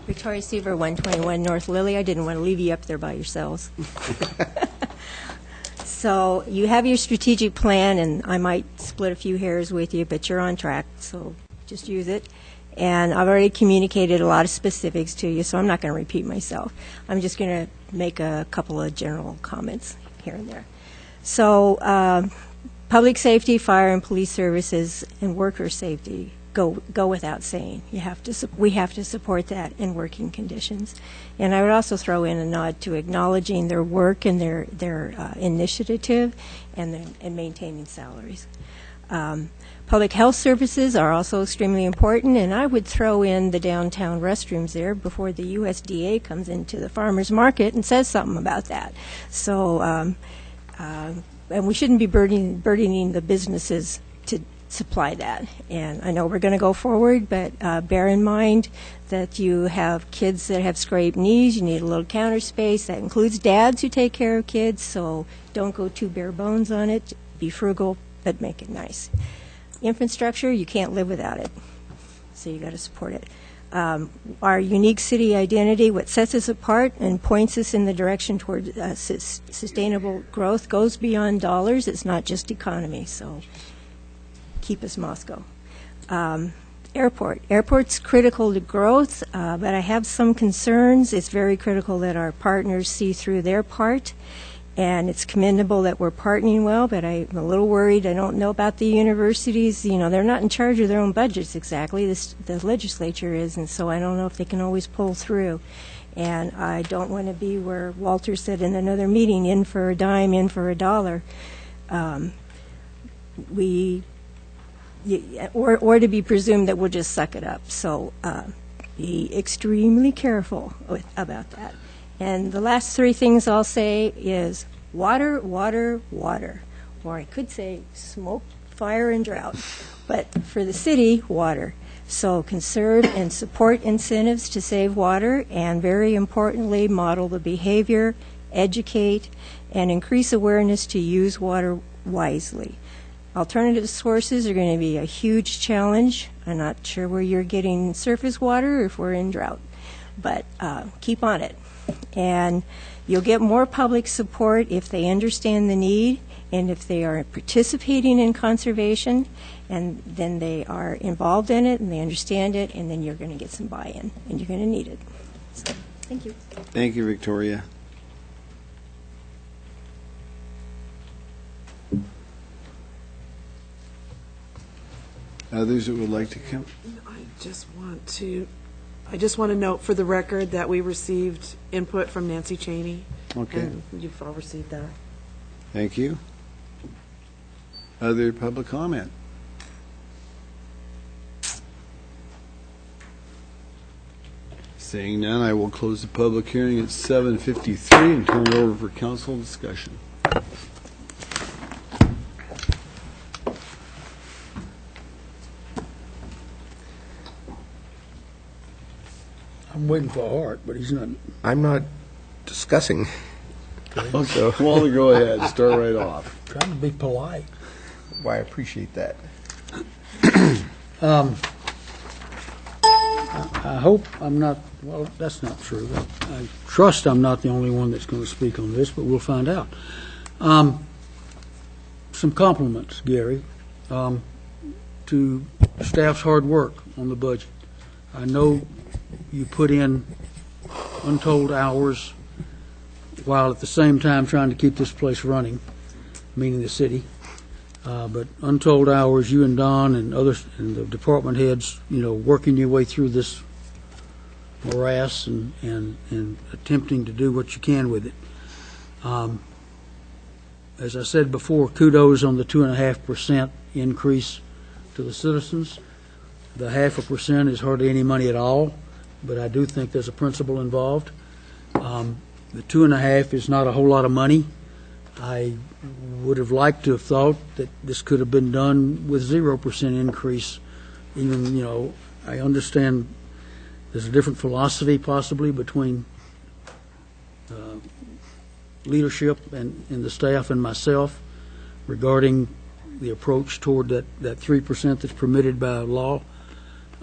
Victoria Seaver, 121 North Lily. I didn't want to leave you up there by yourselves. So you have your strategic plan, and I might split a few hairs with you, but you're on track, so just use it. And I've already communicated a lot of specifics to you, so I'm not going to repeat myself. I'm just going to make a couple of general comments here and there. So public safety, fire and police services, and worker safety go without saying. We have to support that in working conditions. And I would also throw in a nod to acknowledging their work and their initiative and maintaining salaries. Public health services are also extremely important, and I would throw in the downtown restrooms there before the USDA comes into the farmers market and says something about that. So, and we shouldn't be burdening the businesses to supply that. And I know we're going to go forward, but bear in mind that you have kids that have scraped knees. You need a little counter space. That includes dads who take care of kids, so don't go too bare bones on it. Be frugal, but make it nice. Infrastructure, you can't live without it, so you got to support it. Our unique city identity, what sets us apart and points us in the direction toward sustainable growth, goes beyond dollars. It's not just economy, so keep us Moscow. Airport's critical to growth, but I have some concerns. It's very critical that our partners see through their part, and it's commendable that we're partnering well, but I'm a little worried. I don't know about the universities. You know, they're not in charge of their own budgets exactly. The legislature is, and so I don't know if they can always pull through. And I don't want to be where Walter said in another meeting, in for a dime, in for a dollar. Or to be presumed that we'll just suck it up. So be extremely careful about that. And the last 3 things I'll say is water, water, water. Or I could say smoke, fire, and drought. But for the city, water. So conserve and support incentives to save water, and very importantly, model the behavior, educate, and increase awareness to use water wisely. Alternative sources are going to be a huge challenge. I'm not sure where you're getting surface water or if we're in drought, but keep on it. And you'll get more public support if they understand the need and if they are participating in conservation, and then they are involved in it and they understand it, and then you're going to get some buy-in, and you're going to need it. So, thank you. Thank you, Victoria. Others that would like to come? I just want to note for the record that we received input from Nancy Cheney. Okay. And you've all received that. Thank you. Other public comment? Seeing none, I will close the public hearing at 7:53 and turn it over for council discussion. I'm waiting for Hart, but he's not. I'm not discussing. Okay, Walter, go ahead. Start right off. Trying to be polite. Why, I appreciate that. I hope I'm not, well, that's not true. I trust I'm not the only one that's going to speak on this, but we'll find out. Some compliments, Gary, to staff's hard work on the budget. I know you put in untold hours while at the same time trying to keep this place running, meaning the city. But untold hours, you and Don and others and the department heads, working your way through this morass and attempting to do what you can with it. As I said before, kudos on the 2.5% increase to the citizens. The 0.5% is hardly any money at all, but I do think there's a principle involved. The 2.5 is not a whole lot of money I would have liked to have thought that this could have been done with 0% increase. Even, I understand there's a different philosophy possibly between leadership and the staff and myself regarding the approach toward that 3% that's permitted by law.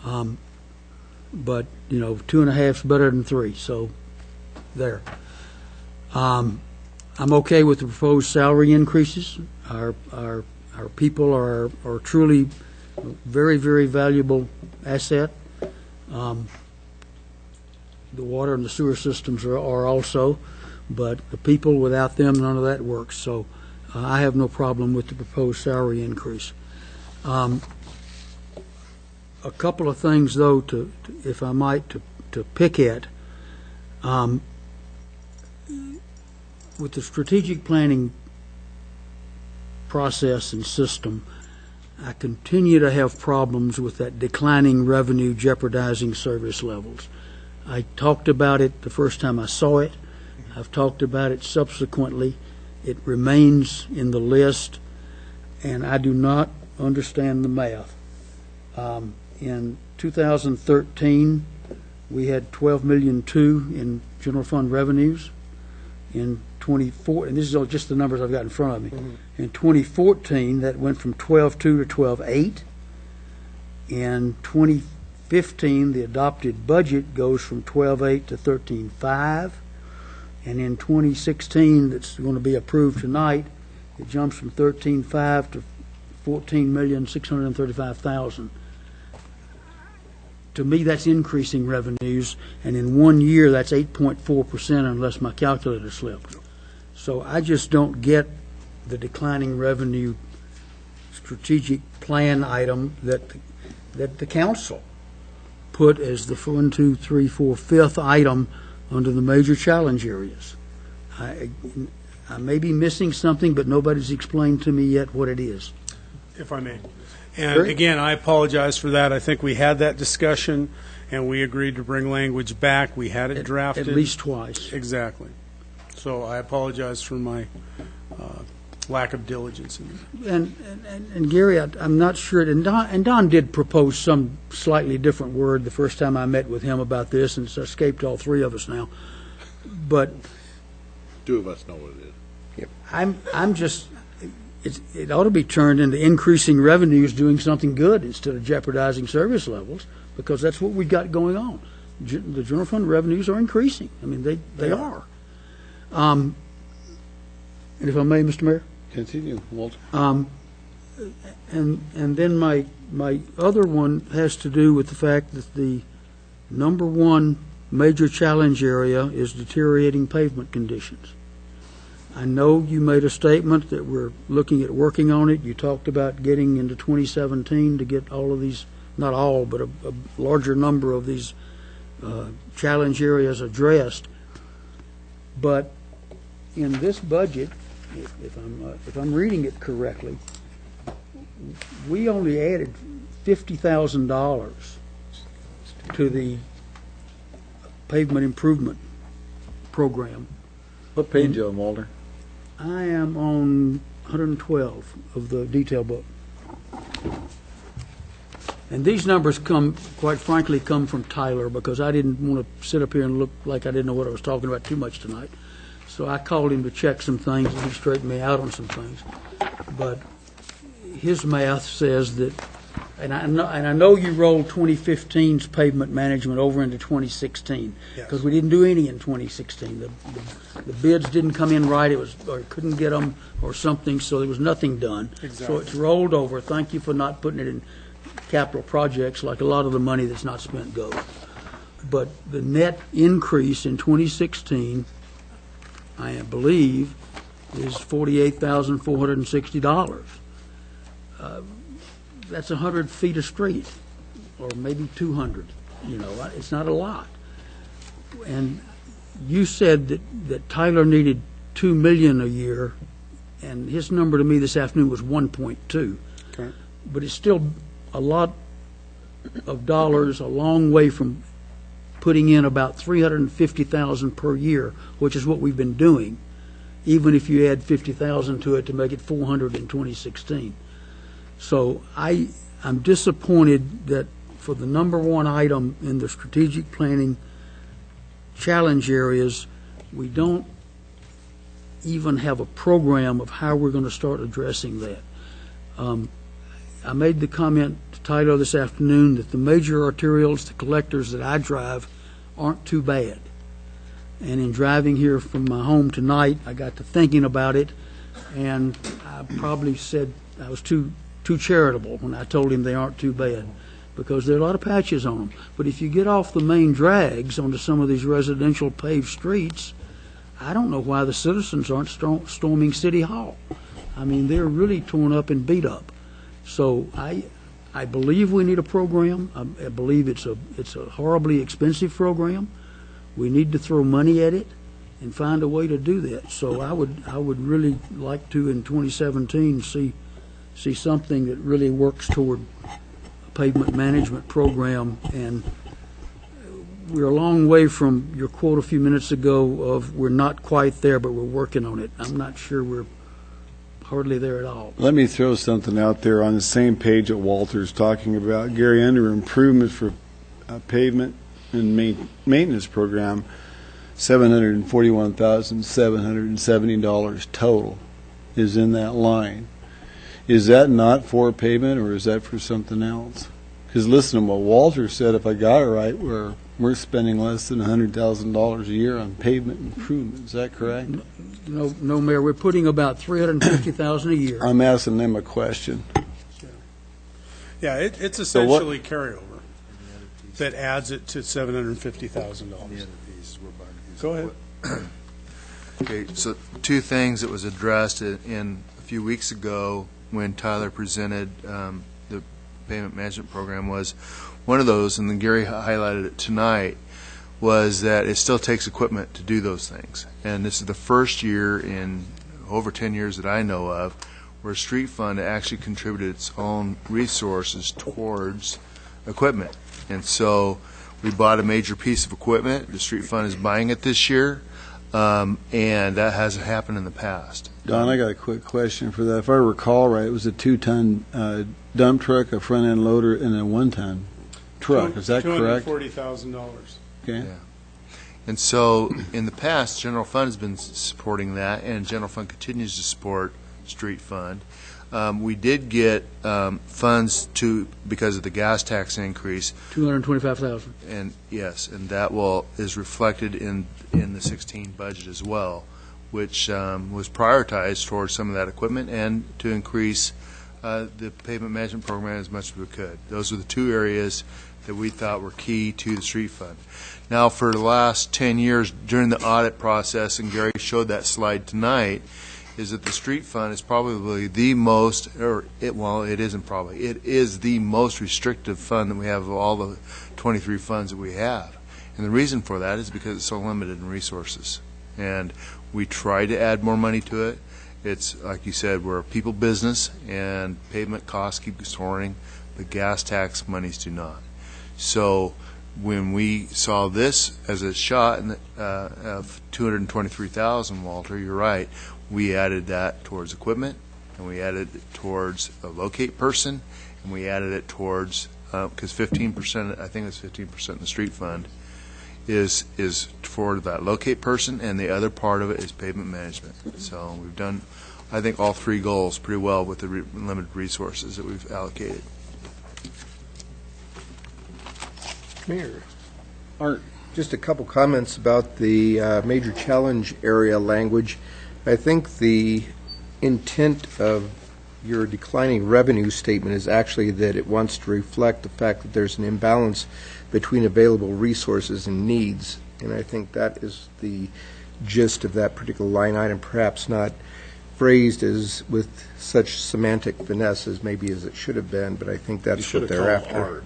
But 2.5 is better than 3, so there. I'm okay with the proposed salary increases. Our people are truly a very, very valuable asset. The water and the sewer systems are also, but the people, without them, none of that works. So I have no problem with the proposed salary increase. A couple of things, though, if I might, to pick at. With the strategic planning process and system, I continue to have problems with that declining revenue jeopardizing service levels. I talked about it the first time I saw it. I've talked about it subsequently. It remains in the list, and I do not understand the math. In 2013, we had $12.2 million in general fund revenues. In 2014, and this is just the numbers I've got in front of me. Mm-hmm. In 2014, that went from 12.2 to 12.8. In 2015, the adopted budget goes from 12.8 to 13.5. And in 2016, that's going to be approved tonight, it jumps from 13.5 to 14,635,000. To me, that's increasing revenues, and in 1 year, that's 8.4% unless my calculator slipped. So I just don't get the declining revenue strategic plan item that the council put as the 1, 2, 3, 4, 5th item under the major challenge areas. I may be missing something, but nobody's explained to me yet what it is. If I may. And again, I apologize for that. I think we had that discussion, and we agreed to bring language back. We had it drafted. At least twice. Exactly. So I apologize for my lack of diligence in that. And Gary, I'm not sure, and Don did propose some slightly different word the first time I met with him about this, and it's escaped all three of us now. But 2 of us know what it is. Yep. I'm just... It ought to be turned into increasing revenues doing something good instead of jeopardizing service levels, because that's what we got going on. The general fund revenues are increasing. I mean, they are. And if I may, Mr. Mayor? Continue, Walter. And then my other one has to do with the fact that the number one major challenge area is deteriorating pavement conditions. I know you made a statement that we're looking at working on it. You talked about getting into 2017 to get all of these, not all, but a larger number of these challenge areas addressed. But in this budget, if I'm reading it correctly, we only added $50,000 to the pavement improvement program. What page are you on, Walter? I am on 112 of the detail book. And these numbers quite frankly, come from Tyler, because I didn't want to sit up here and look like I didn't know what I was talking about too much tonight. So I called him to check some things, and he straightened me out on some things. But his math says that, and I know you rolled 2015's pavement management over into 2016, because we didn't do any in 2016. The bids didn't come in right, or couldn't get them or something, so there was nothing done. Exactly. So it's rolled over. Thank you for not putting it in capital projects like a lot of the money that's not spent goes. But the net increase in 2016, I believe, is $48,460. That's 100 feet of street, or maybe 200. It's not a lot. And you said that Tyler needed $2 million a year, and his number to me this afternoon was 1.2. Okay. But it's still a lot of dollars, a long way from putting in about $350,000 per year, which is what we've been doing even if you add 50,000 to it to make it 400 in 2016. So I'm disappointed that for the number one item in the strategic planning challenge areas, we don't even have a program of how we're going to start addressing that. I made the comment to Tyler this afternoon that the major arterials, the collectors that I drive, aren't too bad. And in driving here from my home tonight, I got to thinking about it, and I probably said I was too charitable when I told him they aren't too bad, because there are a lot of patches on them. But if you get off the main drags onto some of these residential paved streets, I don't know why the citizens aren't storming City Hall. I mean, they're really torn up and beat up. So I believe we need a program. I believe it's a horribly expensive program. We need to throw money at it and find a way to do that. So I would really like to, in 2017, see something that really works toward a pavement management program. And we're a long way from your quote a few minutes ago of we're not quite there, but we're working on it. I'm not sure we're hardly there at all. Let me throw something out there on the same page that Walter's talking about. Gary, under improvements for pavement and maintenance program, $741,770 total is in that line. Is that not for pavement, or is that for something else? Because listen to what Walter said, if I got it right, we're spending less than $100,000 a year on pavement improvement. Is that correct? No, Mayor, we're putting about $350,000 a year. I'm asking them a question. Yeah, it's essentially carryover that adds it to $750,000. Go ahead. Okay, so two things that was addressed in a few weeks ago when Tyler presented the payment management program was one of those, and then Gary highlighted it tonight, was that it still takes equipment to do those things. And this is the first year in over 10 years that I know of where Street Fund actually contributed its own resources towards equipment. And so we bought a major piece of equipment. The Street Fund is buying it this year, and that hasn't happened in the past. Don, I got a quick question for that. If I recall right, it was a 2-ton dump truck, a front-end loader, and a 1-ton truck. Is that correct? $240,000. Okay. Yeah. And so in the past, General Fund has been supporting that, and General Fund continues to support Street Fund. We did get funds because of the gas tax increase. $225,000. And yes, and that is reflected in the 16 budget as well, which was prioritized towards some of that equipment and to increase the pavement management program as much as we could. Those are the two areas that we thought were key to the Street Fund. Now, for the last 10 years during the audit process, and Gary showed that slide tonight, is that the Street Fund is probably the most, it isn't probably, it is the most restrictive fund that we have of all the 23 funds that we have. And the reason for that is because it's so limited in resources. And we try to add more money to it. It's, like you said, we're a people business, and pavement costs keep soaring. The gas tax monies do not. So when we saw this as a shot of $223,000, Walter, you're right, we added that towards equipment, and we added it towards a locate person, and we added it towards, because 15%, I think it's 15% in the Street Fund, is for that locate person, and the other part of it is pavement management. So we've done, I think, all three goals pretty well with the limited resources that we've allocated. Mayor, Art, just a couple comments about the major challenge area language. I think the intent of your declining revenue statement is actually that it wants to reflect the fact that there's an imbalance between available resources and needs, and I think that is the gist of that particular line item, perhaps not phrased as with such semantic finesse as maybe as it should have been, but I think that's what they're after.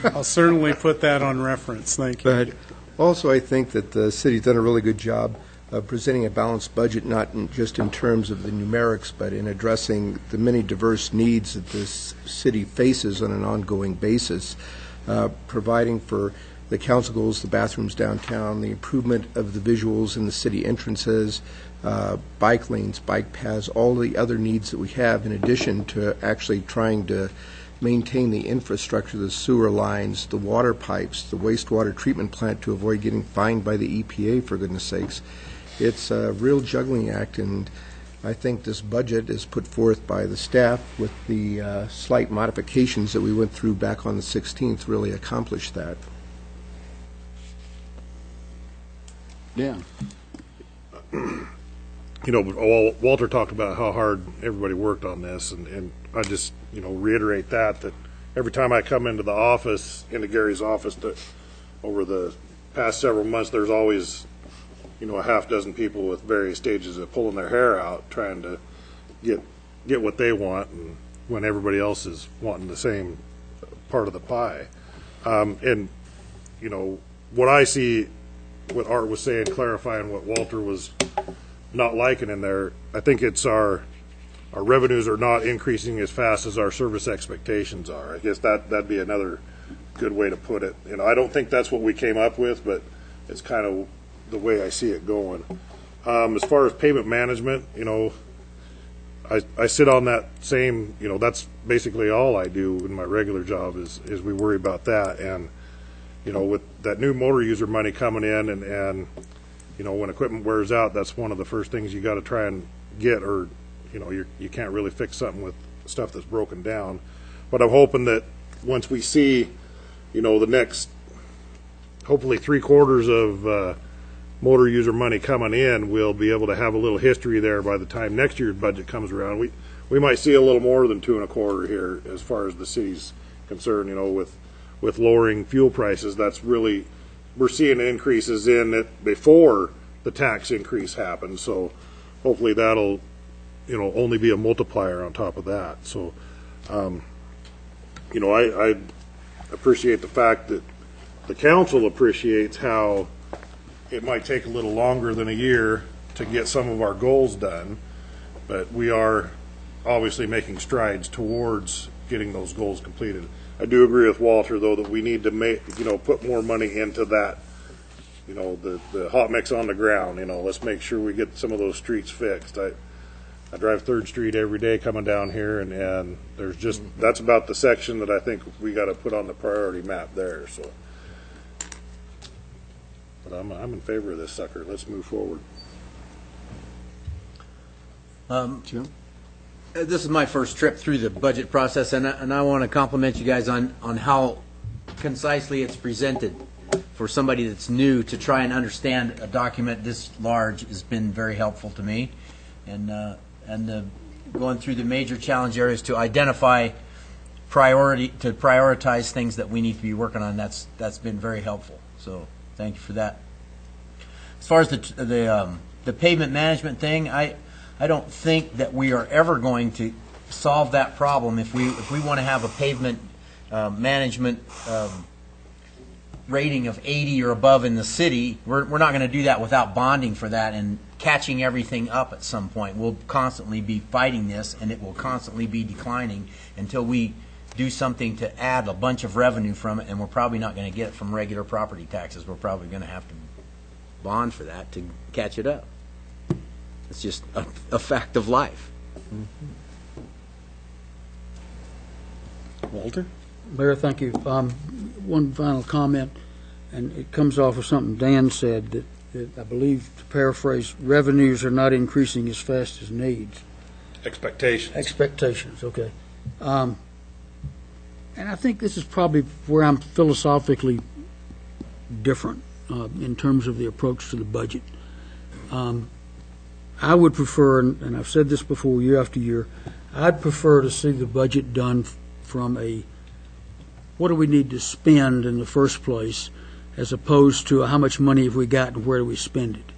I'll certainly put that on reference. Thank you. But also, I think that the city's done a really good job of presenting a balanced budget, not just in terms of the numerics, but in addressing the many diverse needs that this city faces on an ongoing basis, providing for the council goals, the bathrooms downtown, the improvement of the visuals in the city entrances, bike lanes, bike paths, all the other needs that we have, in addition to actually trying to maintain the infrastructure, the sewer lines, the water pipes, the wastewater treatment plant to avoid getting fined by the EPA, for goodness sakes. It's a real juggling act, and I think this budget is put forth by the staff with the slight modifications that we went through back on the 16th really accomplished that. Yeah. You know, Walter talked about how hard everybody worked on this, and I just, you know, reiterate that every time I come into the office, into Gary's office, over the past several months, there's always, you know, a half dozen people with various stages of pulling their hair out, trying to get what they want, and when everybody else is wanting the same part of the pie. And, you know, what I see, what Art was saying, clarifying what Walter was not liking in there, I think it's our revenues are not increasing as fast as our service expectations are. I guess that'd be another good way to put it. You know, I don't think that's what we came up with, but it's kind of the way I see it going. As far as payment management, you know, I sit on that same, you know, that's basically all I do in my regular job is we worry about that. And, you know, with that new motor user money coming in and you know, when equipment wears out, that's one of the first things you got to try and get, or, you know, you can't really fix something with stuff that's broken down. But I'm hoping that once we see, you know, the next, hopefully 3/4 of motor user money coming in, we'll be able to have a little history there by the time next year's budget comes around. We might see a little more than 2 1/4 here as far as the city's concerned, you know, with lowering fuel prices. That's really, we're seeing increases in it before the tax increase happens. So hopefully that'll, you know, only be a multiplier on top of that. So, you know, I appreciate the fact that the council appreciates how it might take a little longer than a year to get some of our goals done, but we are obviously making strides towards getting those goals completed. I do agree with Walter, though, that we need to make, you know, put more money into that, you know, the hot mix on the ground. You know, let's make sure we get some of those streets fixed. I drive 3rd Street every day coming down here, and there's just, that's about the section that I think we got to put on the priority map there. So, but I'm in favor of this sucker. Let's move forward. Jim? This is my first trip through the budget process, and I want to compliment you guys on how concisely it's presented. For somebody that's new, to try and understand a document this large has been very helpful to me. And going through the major challenge areas to identify prioritize things that we need to be working on, that's been very helpful. So thank you for that. As far as the pavement management thing, I don't think that we are ever going to solve that problem if we want to have a pavement management rating of 80 or above in the city. We're not going to do that without bonding for that and catching everything up at some point. We'll constantly be fighting this, and it will constantly be declining until we do something to add a bunch of revenue from it, and we're probably not going to get it from regular property taxes. We're probably going to have to bond for that to catch it up. It's just a fact of life. Walter? Mayor, thank you. One final comment, and it comes off of something Dan said, that I believe, to paraphrase, revenues are not increasing as fast as needs. Expectations, okay. And I think this is probably where I'm philosophically different in terms of the approach to the budget. I would prefer, and I've said this before year after year, I'd prefer to see the budget done from a what do we need to spend in the first place, as opposed to how much money have we got and where do we spend it.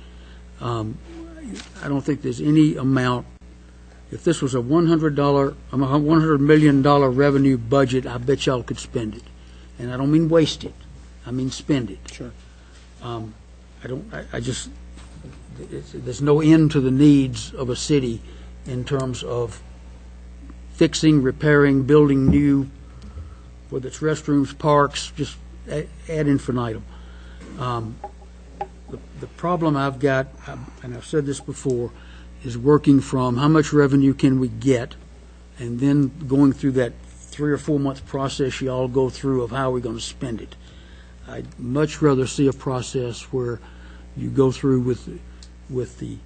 I don't think there's any amount. If this was a $100 million revenue budget, I bet y'all could spend it. And I don't mean waste it. I mean spend it. Sure. There's no end to the needs of a city in terms of fixing, repairing, building new, whether it's restrooms, parks, just ad infinitum. The problem I've got, and I've said this before, is working from how much revenue can we get, and then going through that 3 or 4 month process you all go through of how we're going to spend it. I'd much rather see a process where you go through with the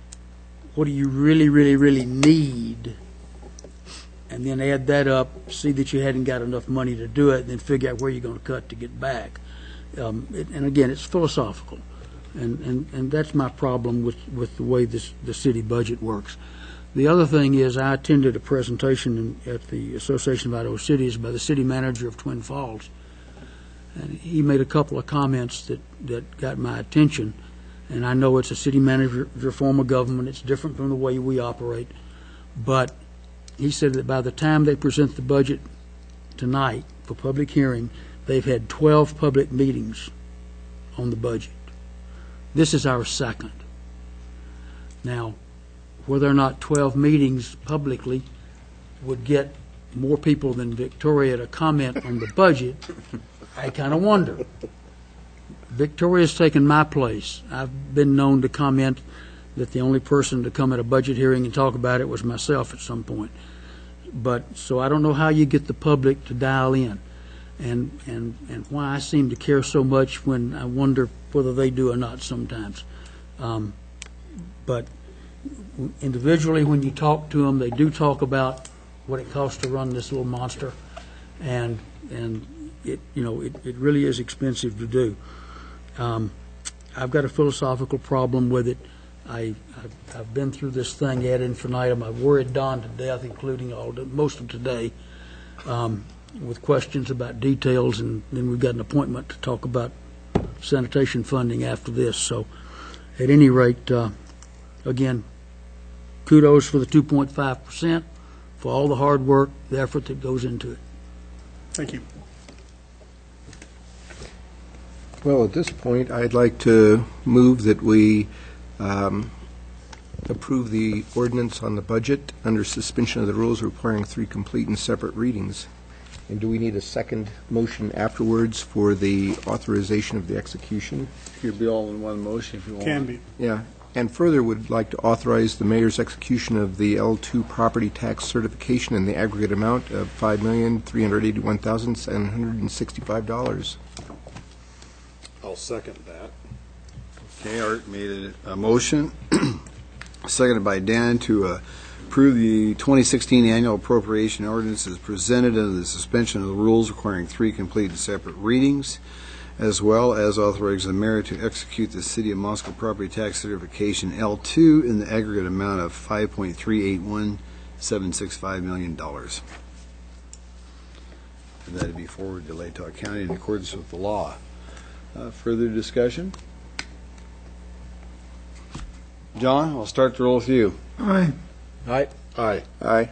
what do you really, really, really need, and then add that up, see that you hadn't got enough money to do it, and then figure out where you're going to cut to get back. And again, it's philosophical, and that's my problem with the way the city budget works. The other thing is, I attended a presentation at the Association of Idaho Cities by the city manager of Twin Falls, and he made a couple of comments that got my attention. And I know it's a city manager form of government, it's different from the way we operate, but he said that by the time they present the budget tonight for public hearing, they've had 12 public meetings on the budget. This is our second. Now, whether or not 12 meetings publicly would get more people than Victoria to comment on the budget, I kind of wonder. Victoria's taken my place. I've been known to comment that the only person to come at a budget hearing and talk about it was myself at some point. But, so I don't know how you get the public to dial in, and why I seem to care so much when I wonder whether they do or not sometimes. But individually, when you talk to them, they do talk about what it costs to run this little monster, and it really is expensive to do. I've got a philosophical problem with it. I've been through this thing ad infinitum. I've worried Don to death, including most of today, with questions about details, and then we've got an appointment to talk about sanitation funding after this. So, at any rate, again, kudos for the 2.5%, for all the hard work, the effort that goes into it. Thank you. Well, at this point, I'd like to move that we approve the ordinance on the budget under suspension of the rules requiring 3 complete and separate readings. And do we need a second motion afterwards for the authorization of the execution? It could be all in one motion if you want. Can be. Yeah. And further, would like to authorize the mayor's execution of the L2 property tax certification in the aggregate amount of $5,381,765. I'll second that. Okay, Art made a motion, seconded by Dan, to approve the 2016 annual appropriation ordinance as presented under the suspension of the rules requiring 3 complete and separate readings, as well as authorize the mayor to execute the City of Moscow property tax certification L2 in the aggregate amount of $5.381765 million. And that would be forwarded to Latah County in accordance with the law. Further discussion? John, I'll start the roll with you. Aye. Aye. Aye. Aye.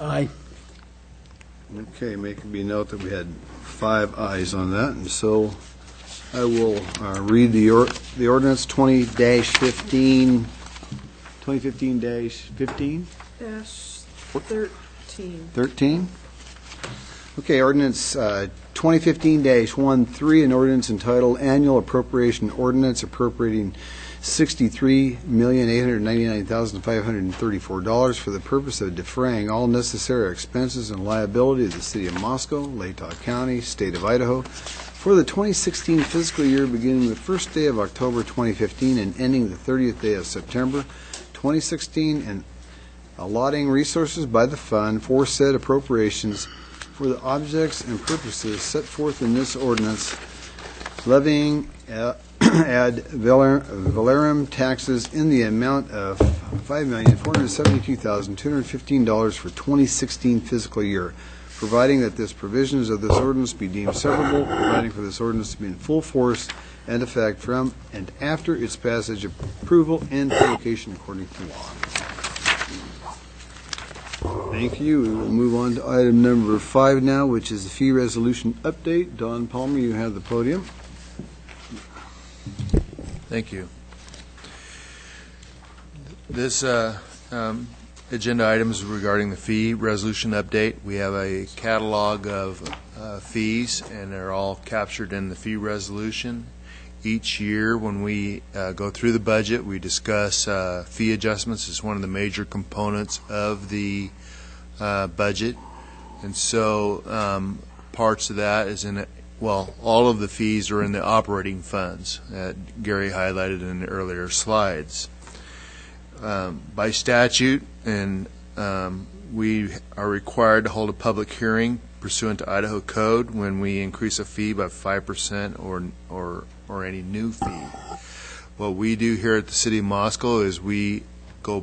Aye. Okay, make me note that we had 5 ayes on that, and so I will read the ordinance 20-15, 2015-15? -13. Okay, ordinance 2015-13, an ordinance entitled Annual Appropriation Ordinance appropriating $63,899,534 for the purpose of defraying all necessary expenses and liability of the City of Moscow, Latah County, State of Idaho, for the 2016 fiscal year beginning the first day of October 2015 and ending the 30th day of September 2016, and allotting resources by the fund for said appropriations for the objects and purposes set forth in this ordinance, levying ad valorem taxes in the amount of $5,472,215 for 2016 fiscal year, providing that this provisions of this ordinance be deemed severable, providing for this ordinance to be in full force and effect from and after its passage, approval, and publication according to law. Thank you. We will move on to item number 5 now, which is the fee resolution update. Don Palmer, you have the podium. Thank you. This agenda item is regarding the fee resolution update. We have a catalog of fees, and they're all captured in the fee resolution. Each year, when we go through the budget, we discuss fee adjustments as one of the major components of the budget. And so parts of that is in, well, all of the fees are in the operating funds that Gary highlighted in the earlier slides. By statute, and we are required to hold a public hearing pursuant to Idaho code when we increase a fee by 5% or any new fee. What we do here at the City of Moscow is we go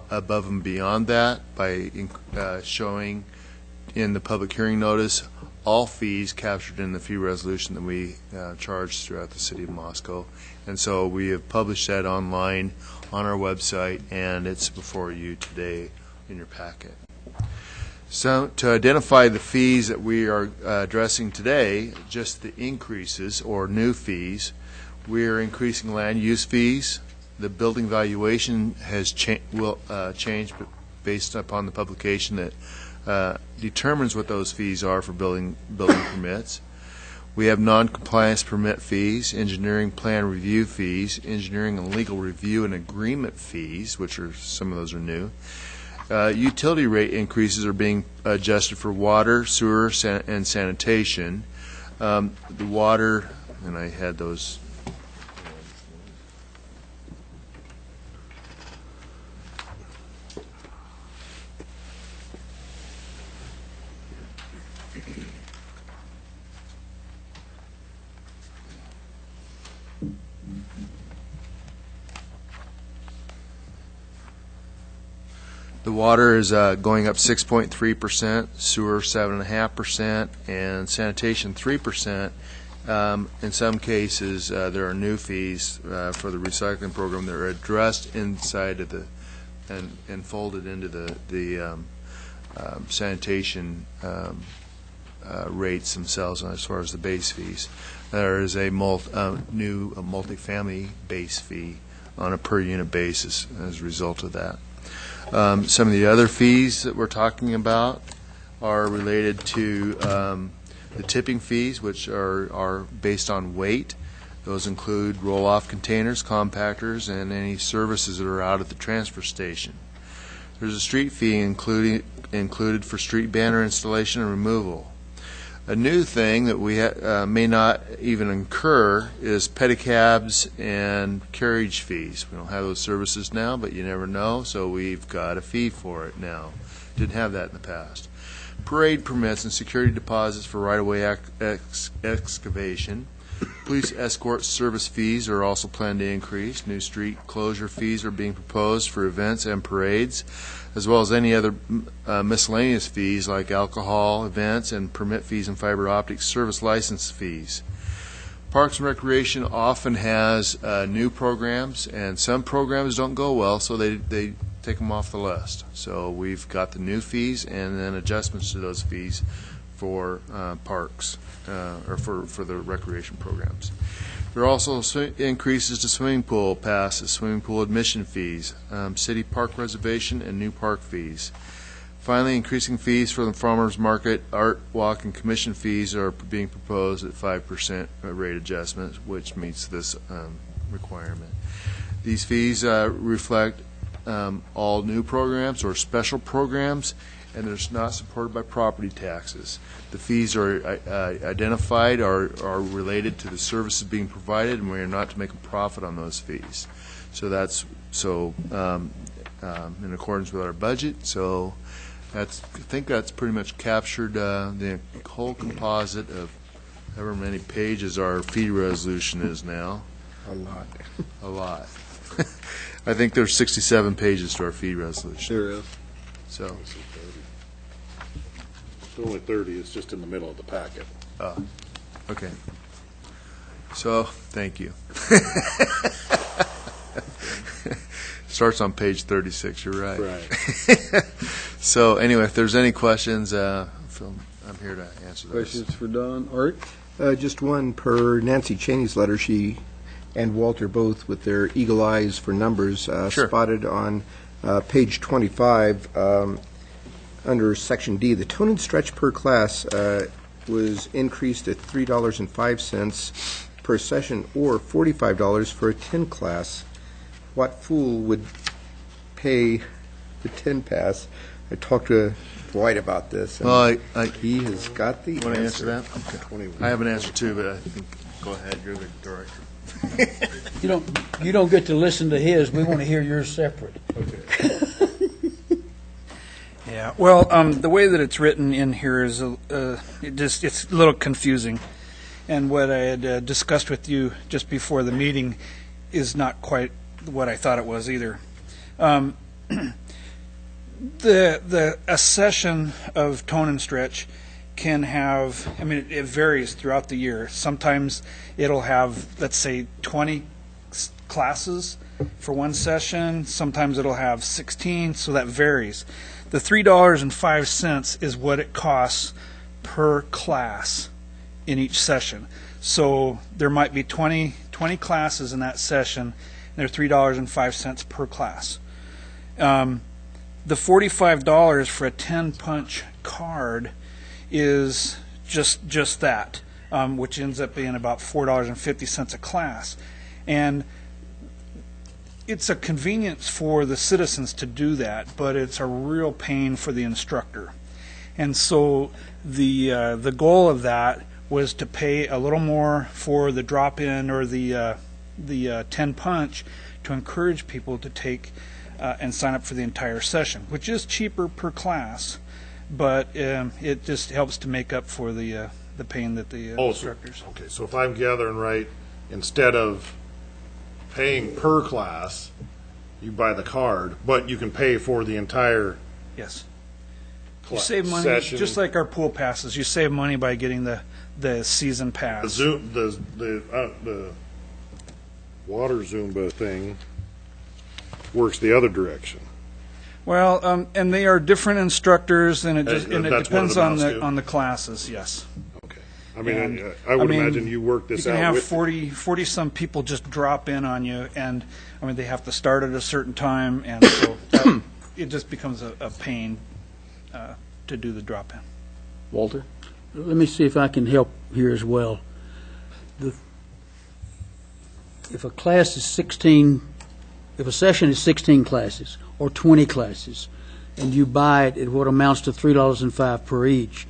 above and beyond that by showing in the public hearing notice all fees captured in the fee resolution that we charge throughout the City of Moscow. And so we have published that online on our website, and it's before you today in your packet. So to identify the fees that we are addressing today, just the increases or new fees, we are increasing land use fees. The building valuation has will change based upon the publication that determines what those fees are for building permits. We have non-compliance permit fees, engineering plan review fees, engineering and legal review and agreement fees, which are some of those are new. Utility rate increases are being adjusted for water, sewer, and sanitation. The water, and I had those. The water is going up 6.3%, sewer 7.5%, and sanitation 3%. In some cases, there are new fees for the recycling program that are addressed inside of the and folded into the sanitation rates themselves as far as the base fees. There is a new multifamily base fee on a per unit basis as a result of that. Some of the other fees that we're talking about are related to the tipping fees, which are based on weight. Those include roll-off containers, compactors, and any services that are out at the transfer station. There's a street fee included for street banner installation and removal. A new thing that we may not even incur is pedicabs and carriage fees. We don't have those services now, but you never know, so we've got a fee for it now. Didn't have that in the past. Parade permits and security deposits for right-of-way excavation. Police escort service fees are also planned to increase. New street closure fees are being proposed for events and parades, as well as any other miscellaneous fees like alcohol, events, and permit fees and fiber optic service license fees. Parks and Recreation often has new programs, and some programs don't go well, so they take them off the list. So we've got the new fees and then adjustments to those fees for parks or for the recreation programs. There are also increases to swimming pool passes, swimming pool admission fees, city park reservation, and new park fees. Finally, increasing fees for the farmers market, art walk, and commission fees are being proposed at 5% rate adjustment, which meets this requirement. These fees reflect all new programs or special programs, and they're not supported by property taxes. The fees are identified, are related to the services being provided, and we are not to make a profit on those fees. So that's in accordance with our budget. So I think that's pretty much captured the whole composite of however many pages our fee resolution is now. A lot. A lot. I think there's 67 pages to our fee resolution. There is. So. It's only 30, it's just in the middle of the packet. Okay. So, thank you. Starts on page 36, you're right. Right. So, anyway, if there's any questions, Phil, I'm here to answer those. Questions for Don? Art? Just one per Nancy Cheney's letter. She and Walter both with their eagle eyes for numbers Sure. spotted on page 25 under section D. The tone and stretch per class was increased at $3.05 per session, or $45 for a 10 class. What fool would pay the 10 pass? I talked to Dwight about this, and he has got the Want to answer answer. that? I have an answer too, but I think, go ahead, you're the director. You don't get to listen to his. We want to hear yours separate. Yeah, well, the way that it's written in here is it's a little confusing, and what I had discussed with you just before the meeting is not quite what I thought it was either. A session of tone and stretch can have, I mean, it varies throughout the year. Sometimes it'll have, let's say, 20 classes for one session. Sometimes it'll have 16, so that varies. The $3.05 is what it costs per class in each session. So there might be 20 classes in that session, and they're $3.05 per class. The $45 for a 10-punch card is just that, which ends up being about $4.50 a class. And it's a convenience for the citizens to do that, but it's a real pain for the instructor. And so the goal of that was to pay a little more for the drop-in or the 10-punch to encourage people to take and sign up for the entire session, which is cheaper per class, but it just helps to make up for the pain that the instructors. Okay, so if I'm gathering right, instead of paying per class, you buy the card, but you can pay for the entire Yes. You save money, just like our pool passes. You save money by getting the season pass. The water Zumba thing works the other direction. Well, and they are different instructors, and it That's depends what it on amounts to? on the classes. Yes. Okay. I mean, And, I would I mean, imagine you work this You out can have with 40 some people just drop in on you, and I mean they have to start at a certain time, and so it just becomes a pain to do the drop in. Walter? Let me see if I can help here as well. If a class is 16, if a session is 16 classes or 20 classes, and you buy it at what amounts to $3.05 per each,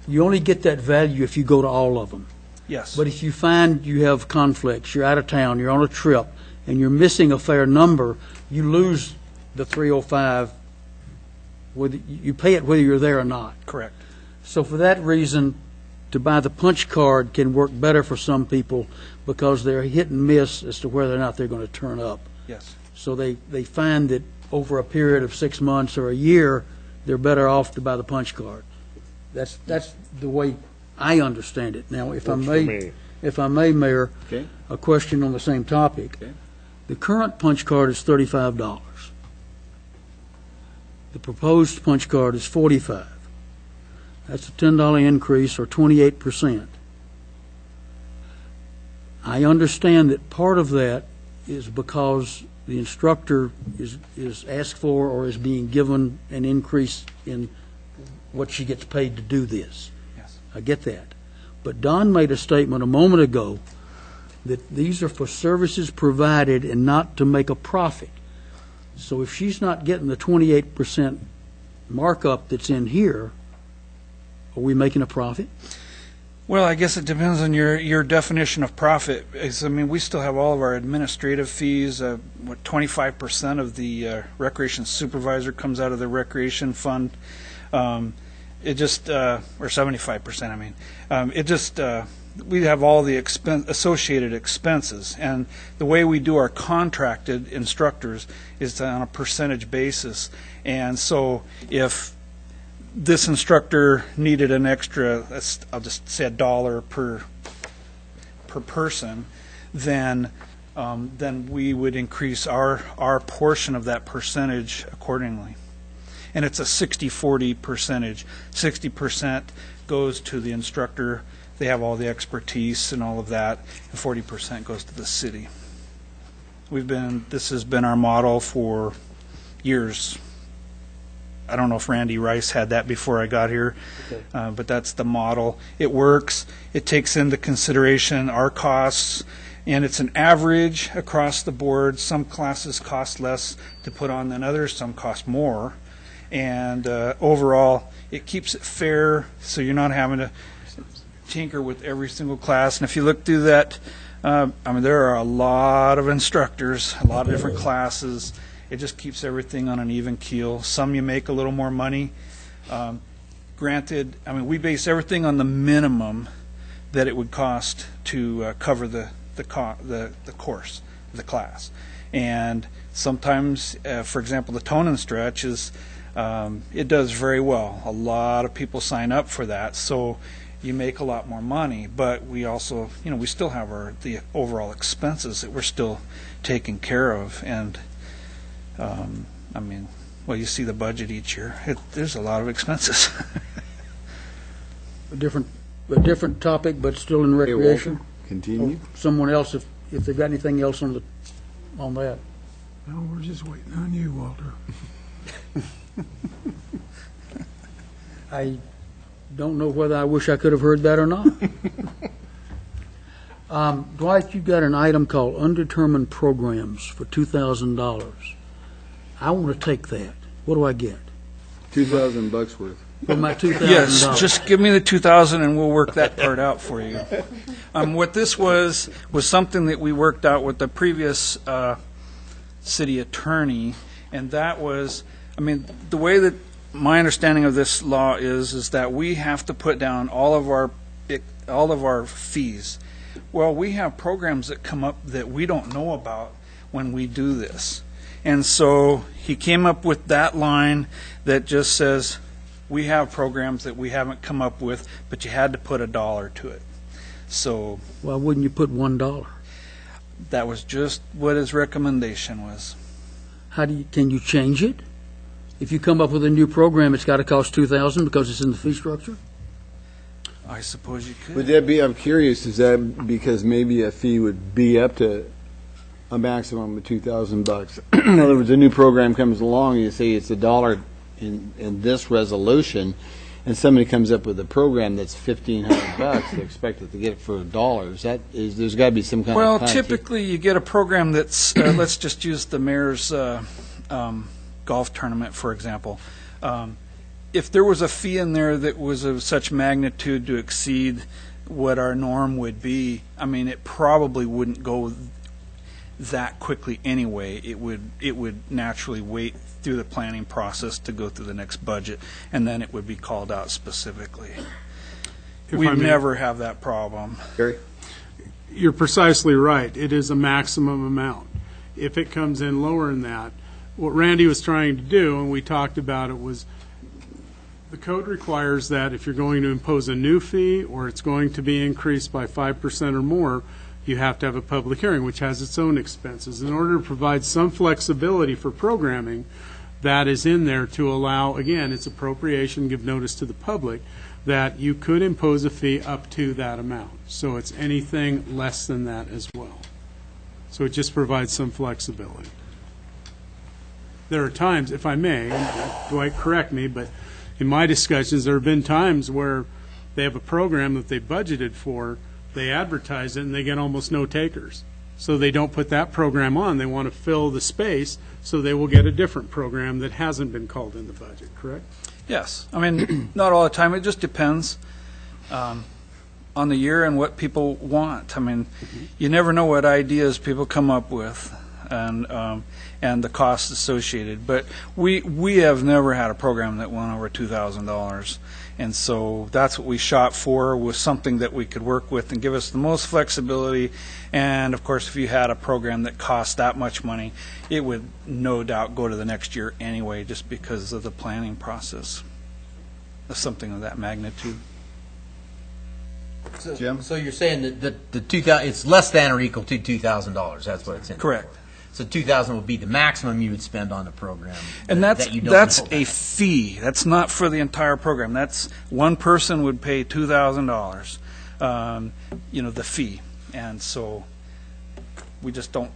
you only get that value if you go to all of them. Yes. But if you find you have conflicts, you're out of town, you're on a trip, and you're missing a fair number, you lose the $3.05. Whether you pay it whether you're there or not. Correct. So for that reason, to buy the punch card can work better for some people because they're hit and miss as to whether or not they're going to turn up. Yes. So they find that over a period of 6 months or a year, they're better off to buy the punch card. That's the way I understand it. Now, if I may, Mayor, Okay. a question on the same topic. Okay. The current punch card is $35. The proposed punch card is $45. That's a $10 increase, or 28%. I understand that part of that is because the instructor is asked for or is being given an increase in what she gets paid to do this. Yes. I get that. But Don made a statement a moment ago that these are for services provided and not to make a profit. So if she's not getting the 28% markup that's in here, are we making a profit? Well, I guess it depends on your definition of profit. I mean, we still have all of our administrative fees. 25% of the recreation supervisor comes out of the recreation fund. It just, or 75%, I mean. It just, we have all the associated expenses. And the way we do our contracted instructors is on a percentage basis. And so if this instructor needed an extra, I'll just say $1 per person, then we would increase our portion of that percentage accordingly. And it's a 60-40 percentage. 60% goes to the instructor. They have all the expertise and all of that, and 40% goes to the city. This has been our model for years. I don't know if Randy Rice had that before I got here, but that's the model. It works. It takes into consideration our costs, and it's an average across the board. Some classes cost less to put on than others. Some cost more. And overall, it keeps it fair, so you're not having to tinker with every single class. And if you look through that, there are a lot of instructors, a lot of different classes. It just keeps everything on an even keel. Some you make a little more money. Granted, we base everything on the minimum that it would cost to cover the course, the class. And sometimes, for example, the tone and stretch is, it does very well. A lot of people sign up for that, so you make a lot more money. But we also, we still have the overall expenses that we're still taking care of. And you see the budget each year. There's a lot of expenses. A different topic, but still in recreation. Walter, continue. Someone else, if they've got anything else on that. No, we're just waiting on you, Walter. I don't know whether I wish I could have heard that or not. Dwight, you've got an item called undetermined programs for $2,000. I want to take that. What do I get? $2,000 worth. For my $2,000. Yes, just give me the 2,000 and we'll work that part out for you. What this was something that we worked out with the previous city attorney, and that was, the way that my understanding of this law is that we have to put down all of our fees. Well, we have programs that come up that we don't know about when we do this. And so he came up with that line that just says, we have programs that we haven't come up with, but you had to put $1 to it. So why wouldn't you put $1? That was just what his recommendation was. Can you change it? If you come up with a new program, it's got to cost $2,000 because it's in the fee structure? I suppose you could. Would that be, I'm curious, is that because maybe a fee would be up to a maximum of $2,000? In other words, a new program comes along, you say it's $1 in this resolution, and somebody comes up with a program that's $1,500, they expect it to get it for $1. There's got to be some kind of Well, typically you get a program that's, let's just use the mayor's golf tournament, for example. If there was a fee in there that was of such magnitude to exceed what our norm would be, it probably wouldn't go that quickly anyway. It would naturally wait through the planning process to go through the next budget, and then it would be called out specifically. We never have that problem. Gary? You're precisely right. It is a maximum amount. If it comes in lower than that, what Randy was trying to do, and we talked about it, was the code requires that if you're going to impose a new fee or it's going to be increased by 5% or more, you have to have a public hearing, which has its own expenses. In order to provide some flexibility for programming, that is in there to allow, again, it's appropriation, give notice to the public, that you could impose a fee up to that amount. So it's anything less than that as well. So it just provides some flexibility. There are times, if I may, and Dwight, correct me, but in my discussions, there have been times where they have a program that they budgeted for, they advertise it, and they get almost no takers. So they don't put that program on. They want to fill the space, so they will get a different program that hasn't been called in the budget, correct? Yes. Not all the time. It just depends on the year and what people want. You never know what ideas people come up with and the costs associated. But we have never had a program that went over $2,000. And so that's what we shot for, was something that we could work with and give us the most flexibility. And, of course, if you had a program that cost that much money, it would no doubt go to the next year anyway, just because of the planning process of something of that magnitude. Jim? So you're saying that the 2,000, it's less than or equal to $2,000. That's what it's in. Correct. So 2,000 would be the maximum you would spend on the program. And that's that you don't that's know a about. fee. That's not for the entire program. That's one person would pay $2,000. The fee, and so we just don't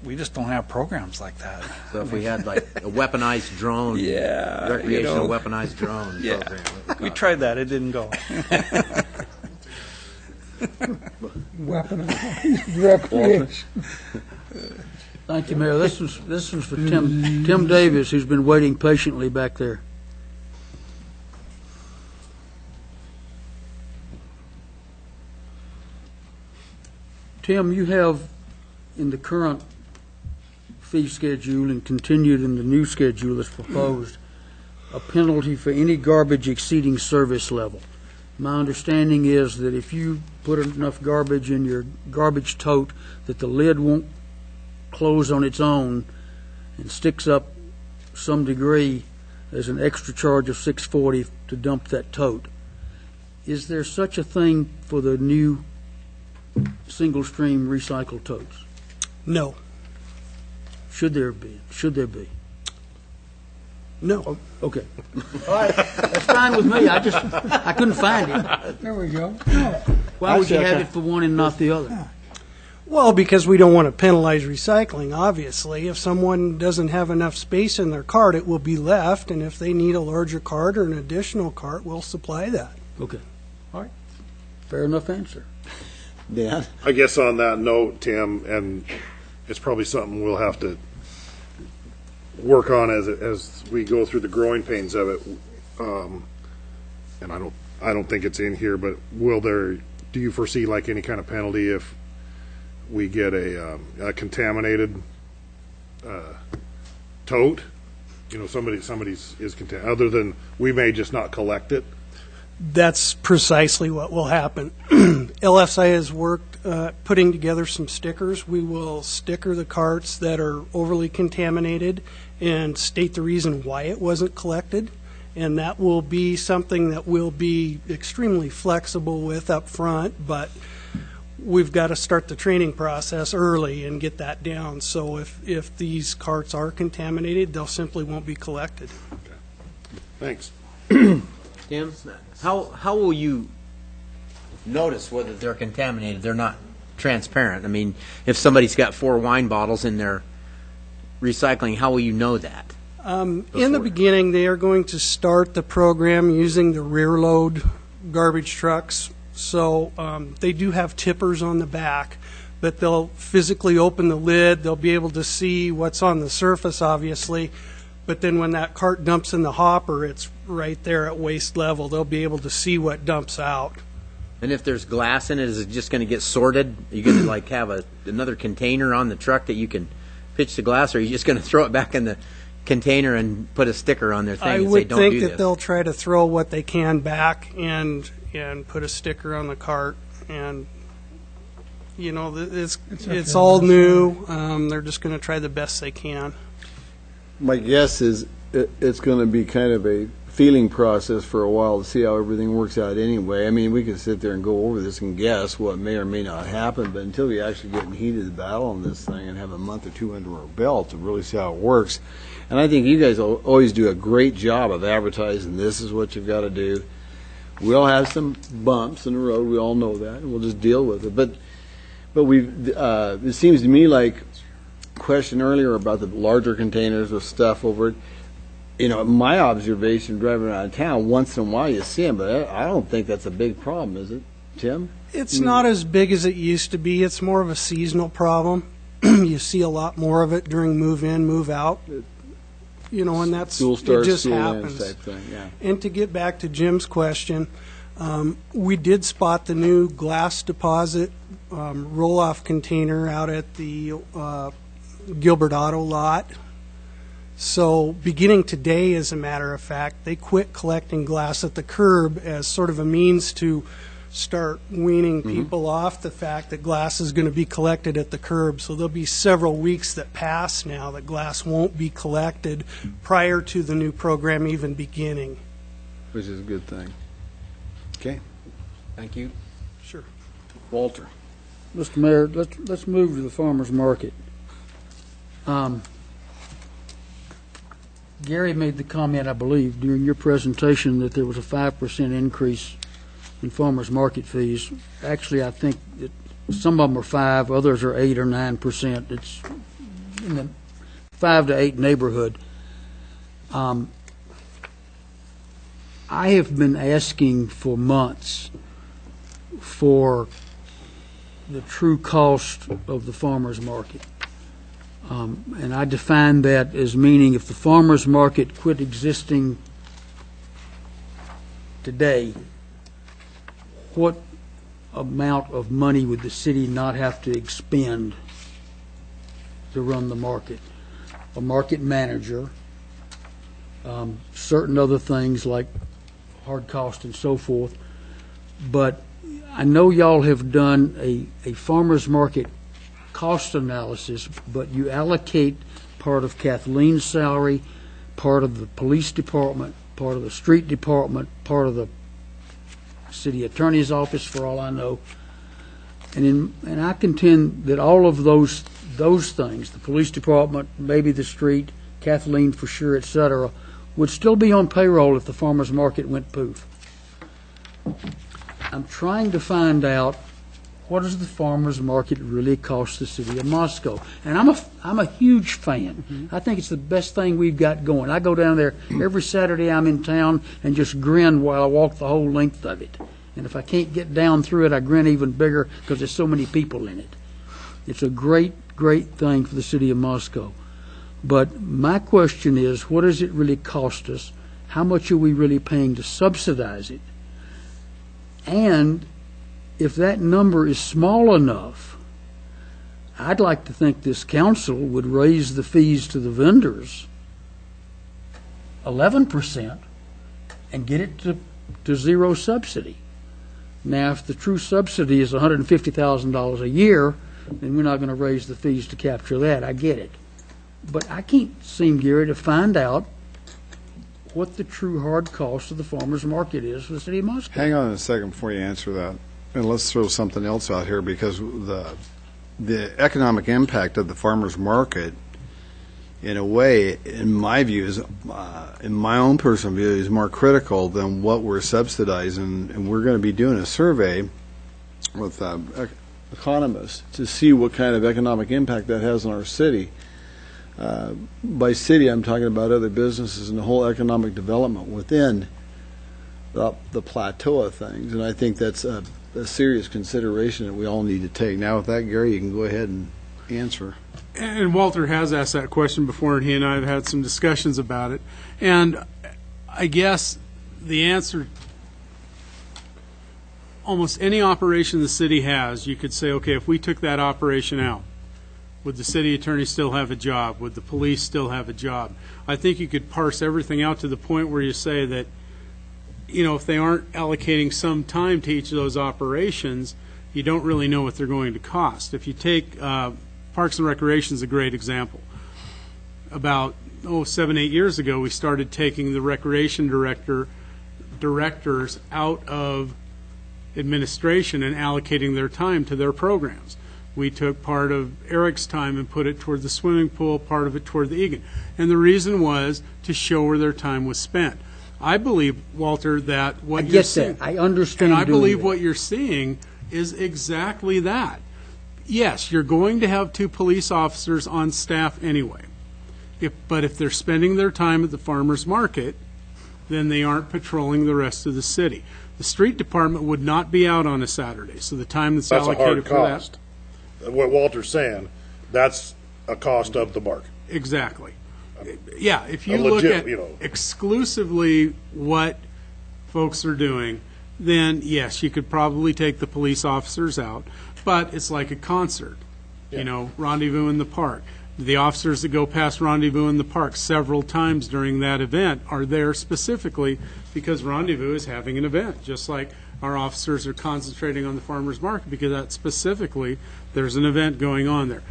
have programs like that. So if we had like a weaponized drone, Yeah, recreational weaponized drone Yeah. program. We tried that, it didn't go. Recreation. Thank you, Mayor. This one's for Tim Davis, who's been waiting patiently back there. Tim, you have in the current fee schedule and continued in the new schedule that's proposed, a penalty for any garbage exceeding service level. My understanding is that if you put enough garbage in your garbage tote that the lid won't close on its own and sticks up some degree, there's an extra charge of $6.40 to dump that tote. Is there such a thing for the new single-stream recycled totes? No. Should there be? Should there be? No. Okay. All right, that's fine with me. I couldn't find it. There we go. Why would you have it for one and not the other? Well, because we don't want to penalize recycling, obviously. If someone doesn't have enough space in their cart, it will be left, and if they need a larger cart or an additional cart, we'll supply that. Okay. All right. Fair enough answer. Dan? I guess on that note, Tim, and it's probably something we'll have to work on as we go through the growing pains of it. And I don't think it's in here, but do you foresee like any kind of penalty if we get a contaminated tote? You know, somebody's is contaminated, other than we may just not collect it. That's precisely what will happen. LFSI has worked putting together some stickers. We will sticker the carts that are overly contaminated and state the reason why it wasn't collected. And that will be something that we'll be extremely flexible with up front, but we've got to start the training process early and get that down. So if these carts are contaminated, they'll simply won't be collected. Okay. Thanks. Tim, how will you notice whether they're contaminated? They're not transparent. I mean, if somebody's got 4 wine bottles in their recycling, how will you know that? In the beginning, they are going to start the program using the rear load garbage trucks. So they do have tippers on the back, but they'll physically open the lid. They'll be able to see what's on the surface, obviously. But then when that cart dumps in the hopper, it's right there at waist level. They'll be able to see what dumps out. And if there's glass in it, is it just going to get sorted? Are you going to like have another container on the truck that you can pitch the glass, or are you just going to throw it back in the container and put a sticker on their thing I and say, would don't think do that this? they'll try to throw what they can back and put a sticker on the cart. And, you know, it's all new. They're just going to try the best they can. My guess is it's going to be kind of a feeling process for a while to see how everything works out anyway. I mean, we can sit there and go over this and guess what may or may not happen, but until we actually get in the heat of the battle on this thing and have a month or two under our belt to really see how it works. And I think you guys always do a great job of advertising this is what you've got to do. We'll have some bumps in the road. We all know that, and we'll just deal with it. But it seems to me like question earlier about the larger containers with stuff over it. You know, my observation driving around town, once in a while you see them, but I don't think that's a big problem, is it, Tim? It's not as big as it used to be. It's more of a seasonal problem. You see a lot more of it during move in, move out. You know, and that's School starts, it just school happens. ends type thing, yeah. And to get back to Jim's question, we did spot the new glass deposit roll-off container out at the Gilbert Auto lot. So beginning today, as a matter of fact, they quit collecting glass at the curb as sort of a means to start weaning people off the fact that glass is going to be collected at the curb. So there'll be several weeks that pass now that glass won't be collected prior to the new program even beginning. Which is a good thing. Okay. Thank you. Sure. Walter. Mr. Mayor, let's move to the farmer's market. Gary made the comment, I believe, during your presentation that there was a 5% increase in farmers market fees. Actually, I think that some of them are 5, others are 8 or 9%. It's in the 5 to 8 neighborhood. I have been asking for months for the true cost of the farmer's market. And I define that as meaning if the farmer's market quit existing today, what amount of money would the city not have to expend to run the market? A market manager, certain other things like hard cost and so forth. But I know y'all have done a farmer's market cost analysis, but you allocate part of Kathleen's salary, part of the police department, part of the street department, part of the city attorney's office, for all I know. And I contend that all of those things, the police department, maybe the street, Kathleen for sure, et cetera, would still be on payroll if the farmer's market went poof. I'm trying to find out what does the farmer's market really cost the city of Moscow? And I'm a huge fan. I think it's the best thing we've got going. I go down there every Saturday I'm in town and just grin while I walk the whole length of it. And if I can't get down through it, I grin even bigger because there's so many people in it. It's a great, great thing for the city of Moscow. But my question is, what does it really cost us? How much are we really paying to subsidize it? And if that number is small enough, I'd like to think this council would raise the fees to the vendors 11% and get it to zero subsidy. Now, if the true subsidy is $150,000 a year, then we're not going to raise the fees to capture that. I get it. But I can't seem, Gary, to find out what the true hard cost of the farmer's market is for the city of Moscow. Hang on a second before you answer that. And let's throw something else out here, because the economic impact of the farmer's market, in a way, in my view, is, in my own personal view, is more critical than what we're subsidizing. And we're going to be doing a survey with economists to see what kind of economic impact that has on our city. By city, I'm talking about other businesses and the whole economic development within the plateau of things. And I think that's a serious consideration that we all need to take. Now, with that, Gary, you can go ahead and answer. And Walter has asked that question before, and he and I have had some discussions about it. And I guess the answer, almost any operation the city has, you could say, okay, if we took that operation out, would the city attorney still have a job? Would the police still have a job? I think you could parse everything out to the point where you say that, if they aren't allocating some time to each of those operations, you don't really know what they're going to cost. If you take Parks and Recreation is a great example. About 7-8 years ago, we started taking the recreation directors out of administration and allocating their time to their programs. We took part of Eric's time and put it toward the swimming pool, part of it toward the Egan. And the reason was to show where their time was spent. I believe, Walter, that what you're seeing, I understand. and I believe what you're seeing is exactly that. Yes, you're going to have 2 police officers on staff anyway. But if they're spending their time at the farmer's market, then they aren't patrolling the rest of the city. The street department would not be out on a Saturday, so the time that's allocated for that. What Walter's saying, that's a cost of the market. Exactly. Yeah, if you look at exclusively what folks are doing, then yes, you could probably take the police officers out, but it's like a concert, Rendezvous in the Park. The officers that go past Rendezvous in the Park several times during that event are there specifically because Rendezvous is having an event, just like our officers are concentrating on the farmer's market because that specifically there's an event going on there.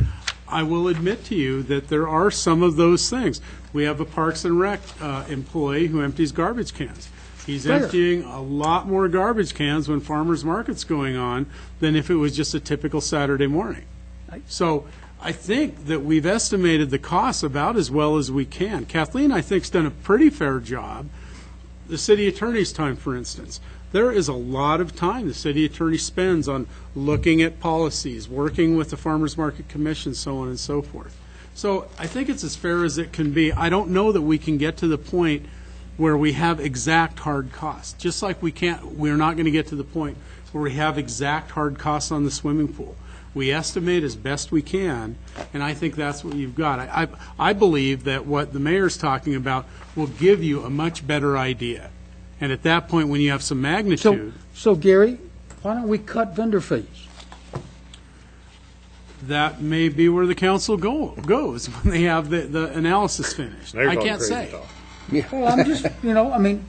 I will admit to you that there are some of those things. We have a Parks and Rec employee who empties garbage cans. He's emptying a lot more garbage cans when farmer's market's going on than if it was just a typical Saturday morning. So I think that we've estimated the costs about as well as we can. Kathleen, I think, has done a pretty fair job the city attorney's time, for instance. There is a lot of time the city attorney spends on looking at policies, working with the Farmers Market Commission, so on and so forth. So I think it's as fair as it can be. I don't know that we can get to the point where we have exact hard costs. Just like we're not going to get to the point where we have exact hard costs on the swimming pool. We estimate as best we can, and I think that's what you've got. I believe that what the mayor's talking about will give you a much better idea. And at that point, when you have some magnitude, So Gary, why don't we cut vendor fees? that may be where the council goes when they have the analysis finished. Now you're I talking can't crazy say. talk. Well, I'm just, I mean,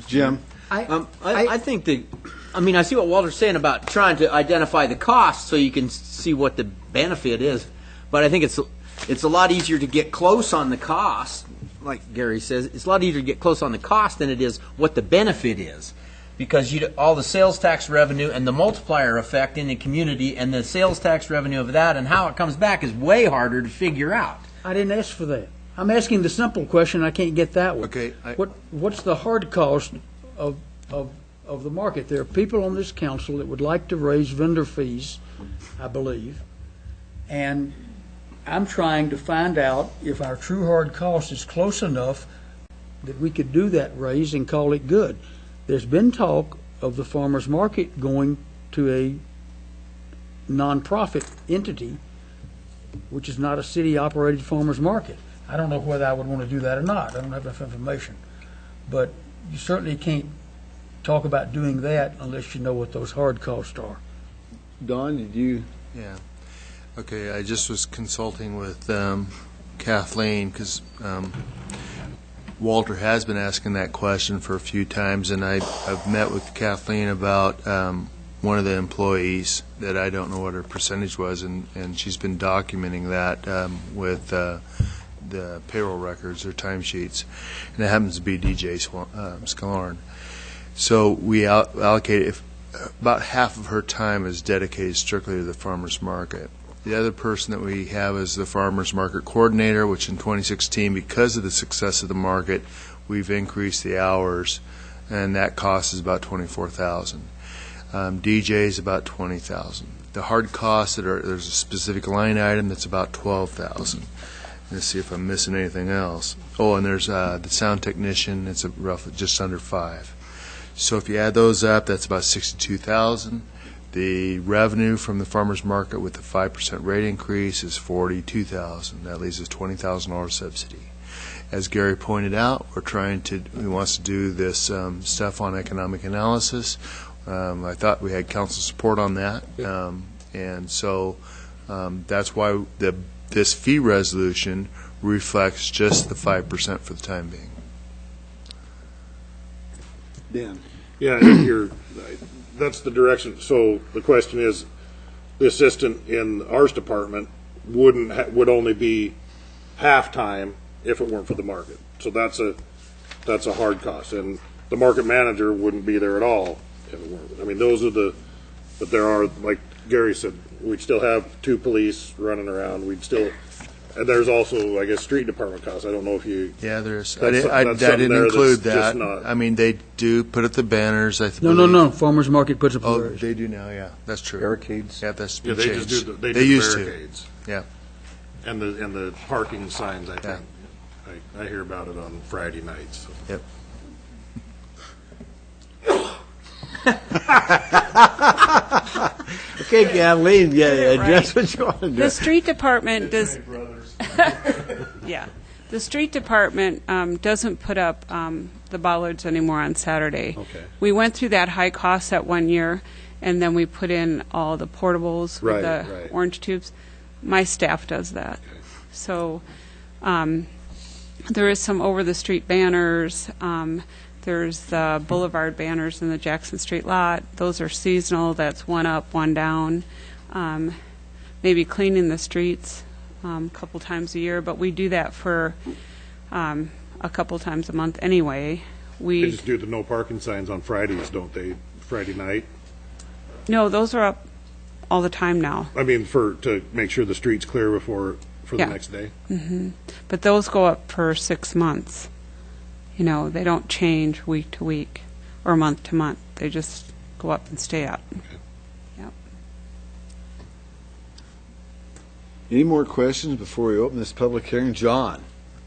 Jim? I think that, I see what Walter's saying about trying to identify the cost so you can see what the benefit is. But I think it's a lot easier to get close on the cost, like Gary says. It's a lot easier to get close on the cost than it is what the benefit is. Because all the sales tax revenue and the multiplier effect in the community and the sales tax revenue of that and how it comes back is way harder to figure out. I didn't ask for that. I'm asking the simple question. I can't get that one. Okay, What's the hard cost of the market? There are people on this council that would like to raise vendor fees, I believe, and I'm trying to find out if our true hard cost is close enough that we could do that raise and call it good. There's been talk of the farmers market going to a nonprofit entity, which is not a city-operated farmers market. I don't know whether I would want to do that or not. I don't have enough information. But you certainly can't talk about doing that unless you know what those hard costs are. Don, did you? Yeah. Okay, I just was consulting with Kathleen because Walter has been asking that question for a few times, and I've met with Kathleen about one of the employees that I don't know what her percentage was, and she's been documenting that with the payroll records or timesheets, and it happens to be DJ Scalarn. So we allocated, about half of her time is dedicated strictly to the farmers market. The other person that we have is the farmers market coordinator, which in 2016, because of the success of the market, we've increased the hours, and that cost is about $24,000. DJ is about $20,000. The hard costs there's a specific line item that's about $12,000. Let's see if I'm missing anything else. Oh, and there's the sound technician. It's roughly just under $5,000. So if you add those up, that's about $62,000. The revenue from the farmers market with the 5% rate increase is $42,000. That leaves us $20,000 subsidy. As Gary pointed out, he wants to do this stuff on economic analysis. I thought we had council support on that, and so that's why this fee resolution reflects just the 5% for the time being. Dan? Yeah, that's the direction. So the question is, the assistant in ours department would only be half-time if it weren't for the market. So that's a hard cost. And the market manager wouldn't be there at all if it weren't. I mean, but there are, like Gary said, we'd still have 2 police running around. And there's also, I guess, street department costs. I don't know if you... Yeah, there's. That's I didn't include that's that. just not- I mean, they do put up the banners. No. Farmers market puts up Oh, barriers. they do now. Yeah, that's true. Barricades. Yeah, that's Yeah, been they changed. just do They used barricades. to. Yeah. And the parking signs, I think. I hear about it on Friday nights. So. Yep. Okay, Kathleen, address what you want to The address. street department does, yeah, the street department doesn't put up the bollards anymore on Saturday. Okay. We went through that high cost that one year, and then we put in all the portables with the Right. orange tubes. My staff does that. Okay. So there is some over-the-street banners. There's the boulevard banners in the Jackson Street lot. Those are seasonal. That's one up, one down. Maybe cleaning the streets a couple times a year, but we do that for a couple times a month anyway. They just do the no parking signs on Fridays, don't they? Friday night? No, those are up all the time now. I mean, to make sure the street's clear for the Yeah. next day? But those go up for 6 months. You know, they don't change week to week or month to month. They just go up and stay up. Yep. Any more questions before we open this public hearing? John?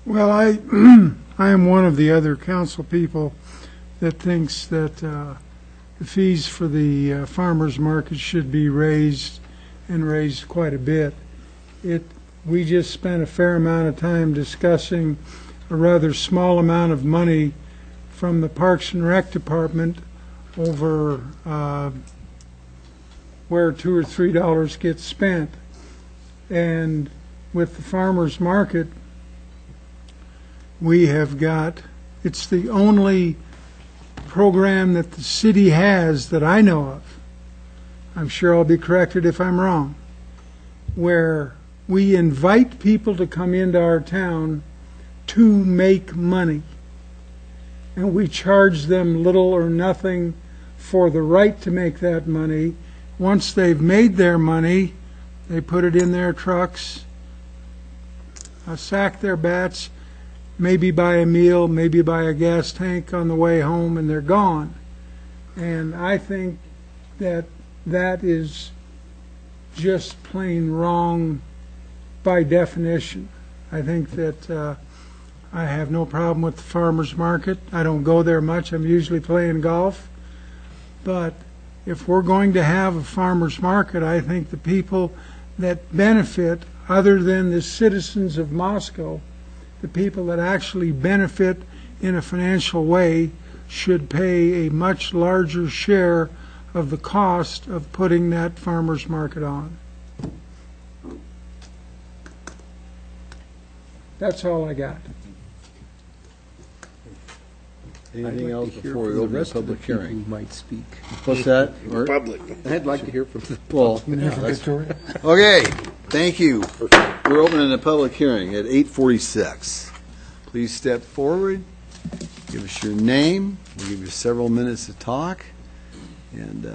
Well, I am one of the other council people that thinks that the fees for the farmers market should be raised and raised quite a bit. We just spent a fair amount of time discussing a rather small amount of money from the Parks and Rec Department over where $2 or $3 gets spent. And with the farmers market, we have got, it's the only program that the city has that I know of, I'm sure I'll be corrected if I'm wrong, where we invite people to come into our town to make money. And we charge them little or nothing for the right to make that money. Once they've made their money, they put it in their trucks, sack their bats, maybe buy a meal, maybe buy a gas tank on the way home, and they're gone. And I think that that is just plain wrong by definition. I think that I have no problem with the farmers market. I don't go there much. I'm usually playing golf. But if we're going to have a farmers market, I think the people that benefit, other than the citizens of Moscow, the people that actually benefit in a financial way should pay a much larger share of the cost of putting that farmers market on. That's all I got. Anything else before we open the public hearing? Who might speak? What's that? Public. I'd like to hear from the Well, okay, thank you. We're opening the public hearing at 8:46. Please step forward, give us your name. We'll give you several minutes to talk, and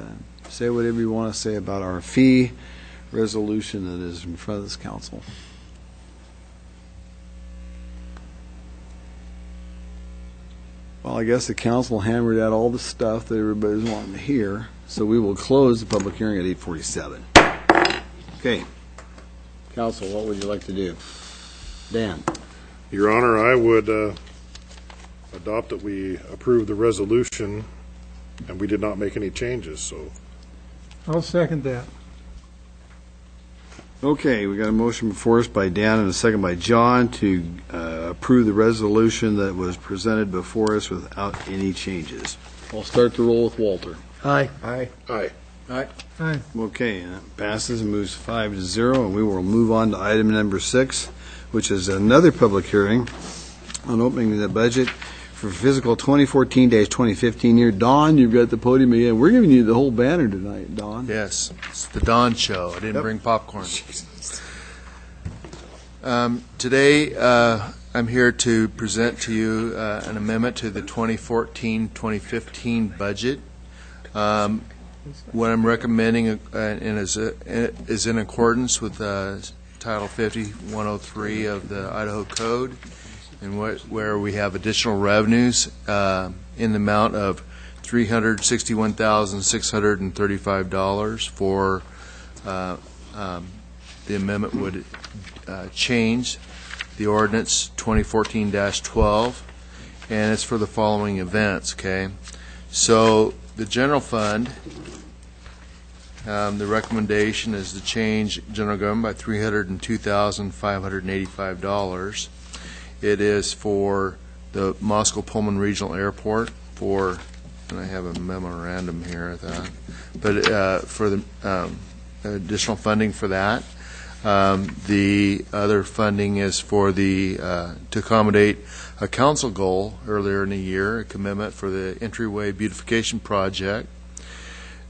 say whatever you want to say about our fee resolution that is in front of this council. Well, I guess the council hammered out all the stuff that everybody's wanting to hear, so we will close the public hearing at 8:47. Okay. Council, what would you like to do? Dan? Your Honor, I would adopt that we approve the resolution, and we did not make any changes, so. I'll second that. Okay, we got a motion before us by Dan and a second by John to approve the resolution that was presented before us without any changes. I'll start the roll with Walter. Aye. Aye. Aye. Aye. Aye. Okay, and it passes and moves 5-0, and we will move on to item number 6, which is another public hearing on opening the budget for fiscal 2014-2015 year. Don, you've got the podium again. We're giving you the whole banner tonight, Don. Yes, it's the Dawn Show. I didn't bring popcorn. Today, I'm here to present to you an amendment to the 2014-2015 budget. What I'm recommending is in accordance with Title 50-103 of the Idaho Code, and where we have additional revenues in the amount of $361,635 for the amendment would change the ordinance 2014-12, and it's for the following events, okay? So the general fund, the recommendation is to change general government by $302,585. It is for the Moscow Pullman Regional Airport for, and I have a memorandum here, I thought, but for the additional funding for that. The other funding is for the to accommodate a council goal earlier in the year, a commitment for the entryway beautification project.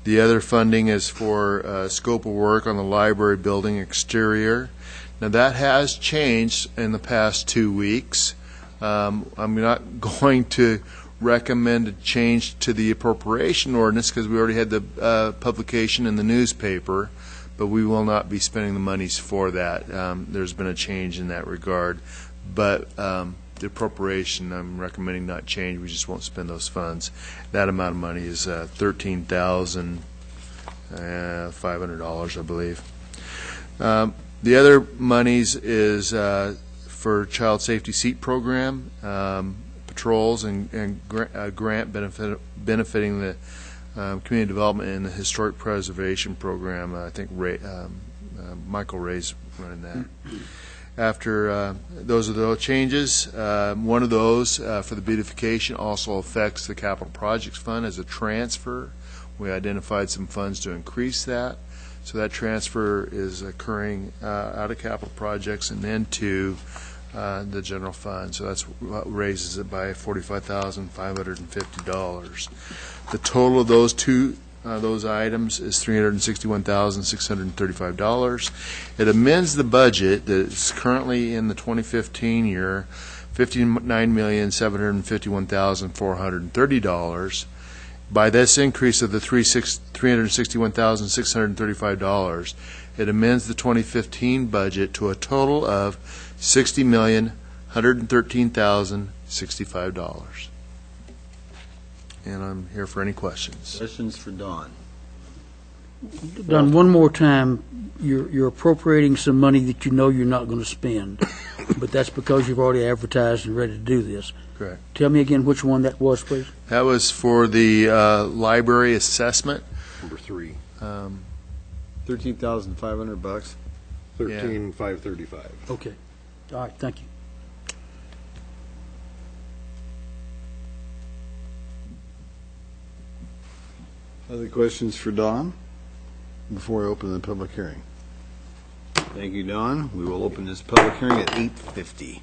The other funding is for scope of work on the library building exterior. Now that has changed in the past 2 weeks. I'm not going to recommend a change to the appropriation ordinance because we already had the publication in the newspaper, but we will not be spending the monies for that. There's been a change in that regard. But the appropriation, I'm recommending not change. We just won't spend those funds. That amount of money is $13,500, I believe. The other monies is for child safety seat program, patrols, and grant benefiting the community development and the historic preservation program. I think Michael Ray's running that. After those are the changes. One of those for the beautification also affects the capital projects fund as a transfer. We identified some funds to increase that. So that transfer is occurring out of capital projects and into the general fund. So that's what raises it by $45,550. The total of those those items is $361,635. It amends the budget that is currently in the 2015 year, $59,751,430. By this increase of the $361,635, it amends the 2015 budget to a total of $60,113,065. And I'm here for any questions. Questions for Don? Don, one more time, you're appropriating some money that you know you're not going to spend, but that's because you've already advertised and ready to do this. Correct. Tell me again which one that was, please. That was for the library assessment. Number 3. $13,500. $13,535. Okay. All right, thank you. Other questions for Don before I open the public hearing? Thank you, Don. We will open this public hearing at 8:50.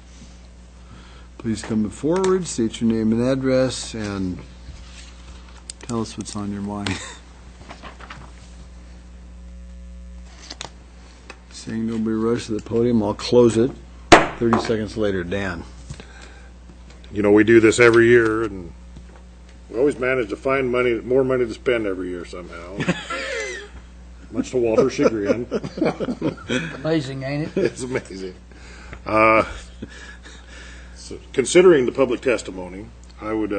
Please come forward, state your name and address, and tell us what's on your mind. Seeing nobody rush to the podium, I'll close it. 30 seconds later, Dan. You know, we do this every year, and we always manage to find more money to spend every year somehow. Much to Walter's chagrin. Amazing, ain't it? It's amazing. So considering the public testimony, I would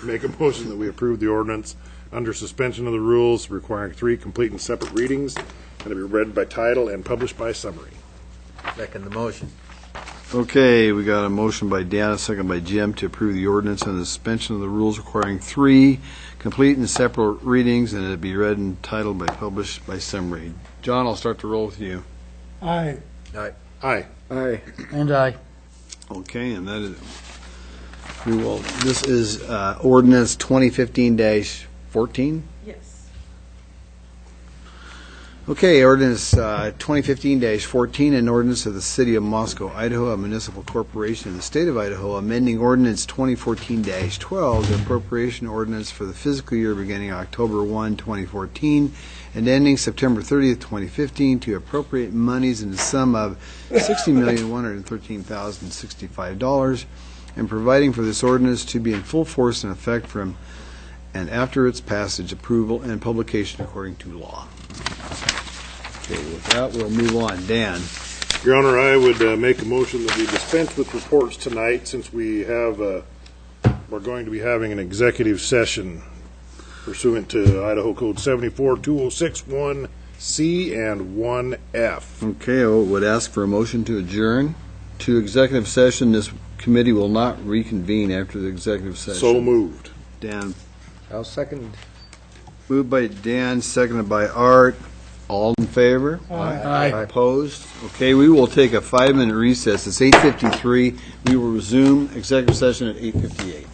make a motion that we approve the ordinance under suspension of the rules, requiring 3 complete and separate readings, and to be read by title and published by summary. Second the motion. Okay, we got a motion by Dan, a second by Jim to approve the ordinance on the suspension of the rules requiring 3 complete and separate readings, and it be read and titled by published by summary. John, I'll start the roll with you. Aye. Aye. Aye. Aye. And I. Okay, and that is, this is ordinance 2015-14? Yes. Okay, ordinance 2015-14, an ordinance of the City of Moscow, Idaho, a municipal corporation in the state of Idaho, amending ordinance 2014-12, the appropriation ordinance for the fiscal year beginning October 1, 2014, and ending September 30th, 2015, to appropriate monies in the sum of $60,113,065, and providing for this ordinance to be in full force and effect from and after its passage, approval, and publication according to law. Okay, with that, we'll move on. Dan. Your Honor, I would make a motion that we dispense with reports tonight, since we have, we're going to be having an executive session pursuant to Idaho Code 74-206-1C and 1F. Okay, I would ask for a motion to adjourn to executive session. This committee will not reconvene after the executive session. So moved. Dan. I'll second. Moved by Dan, seconded by Art. All in favor? Aye. Opposed? Okay, we will take a 5-minute recess. It's 8:53. We will resume executive session at 8:58.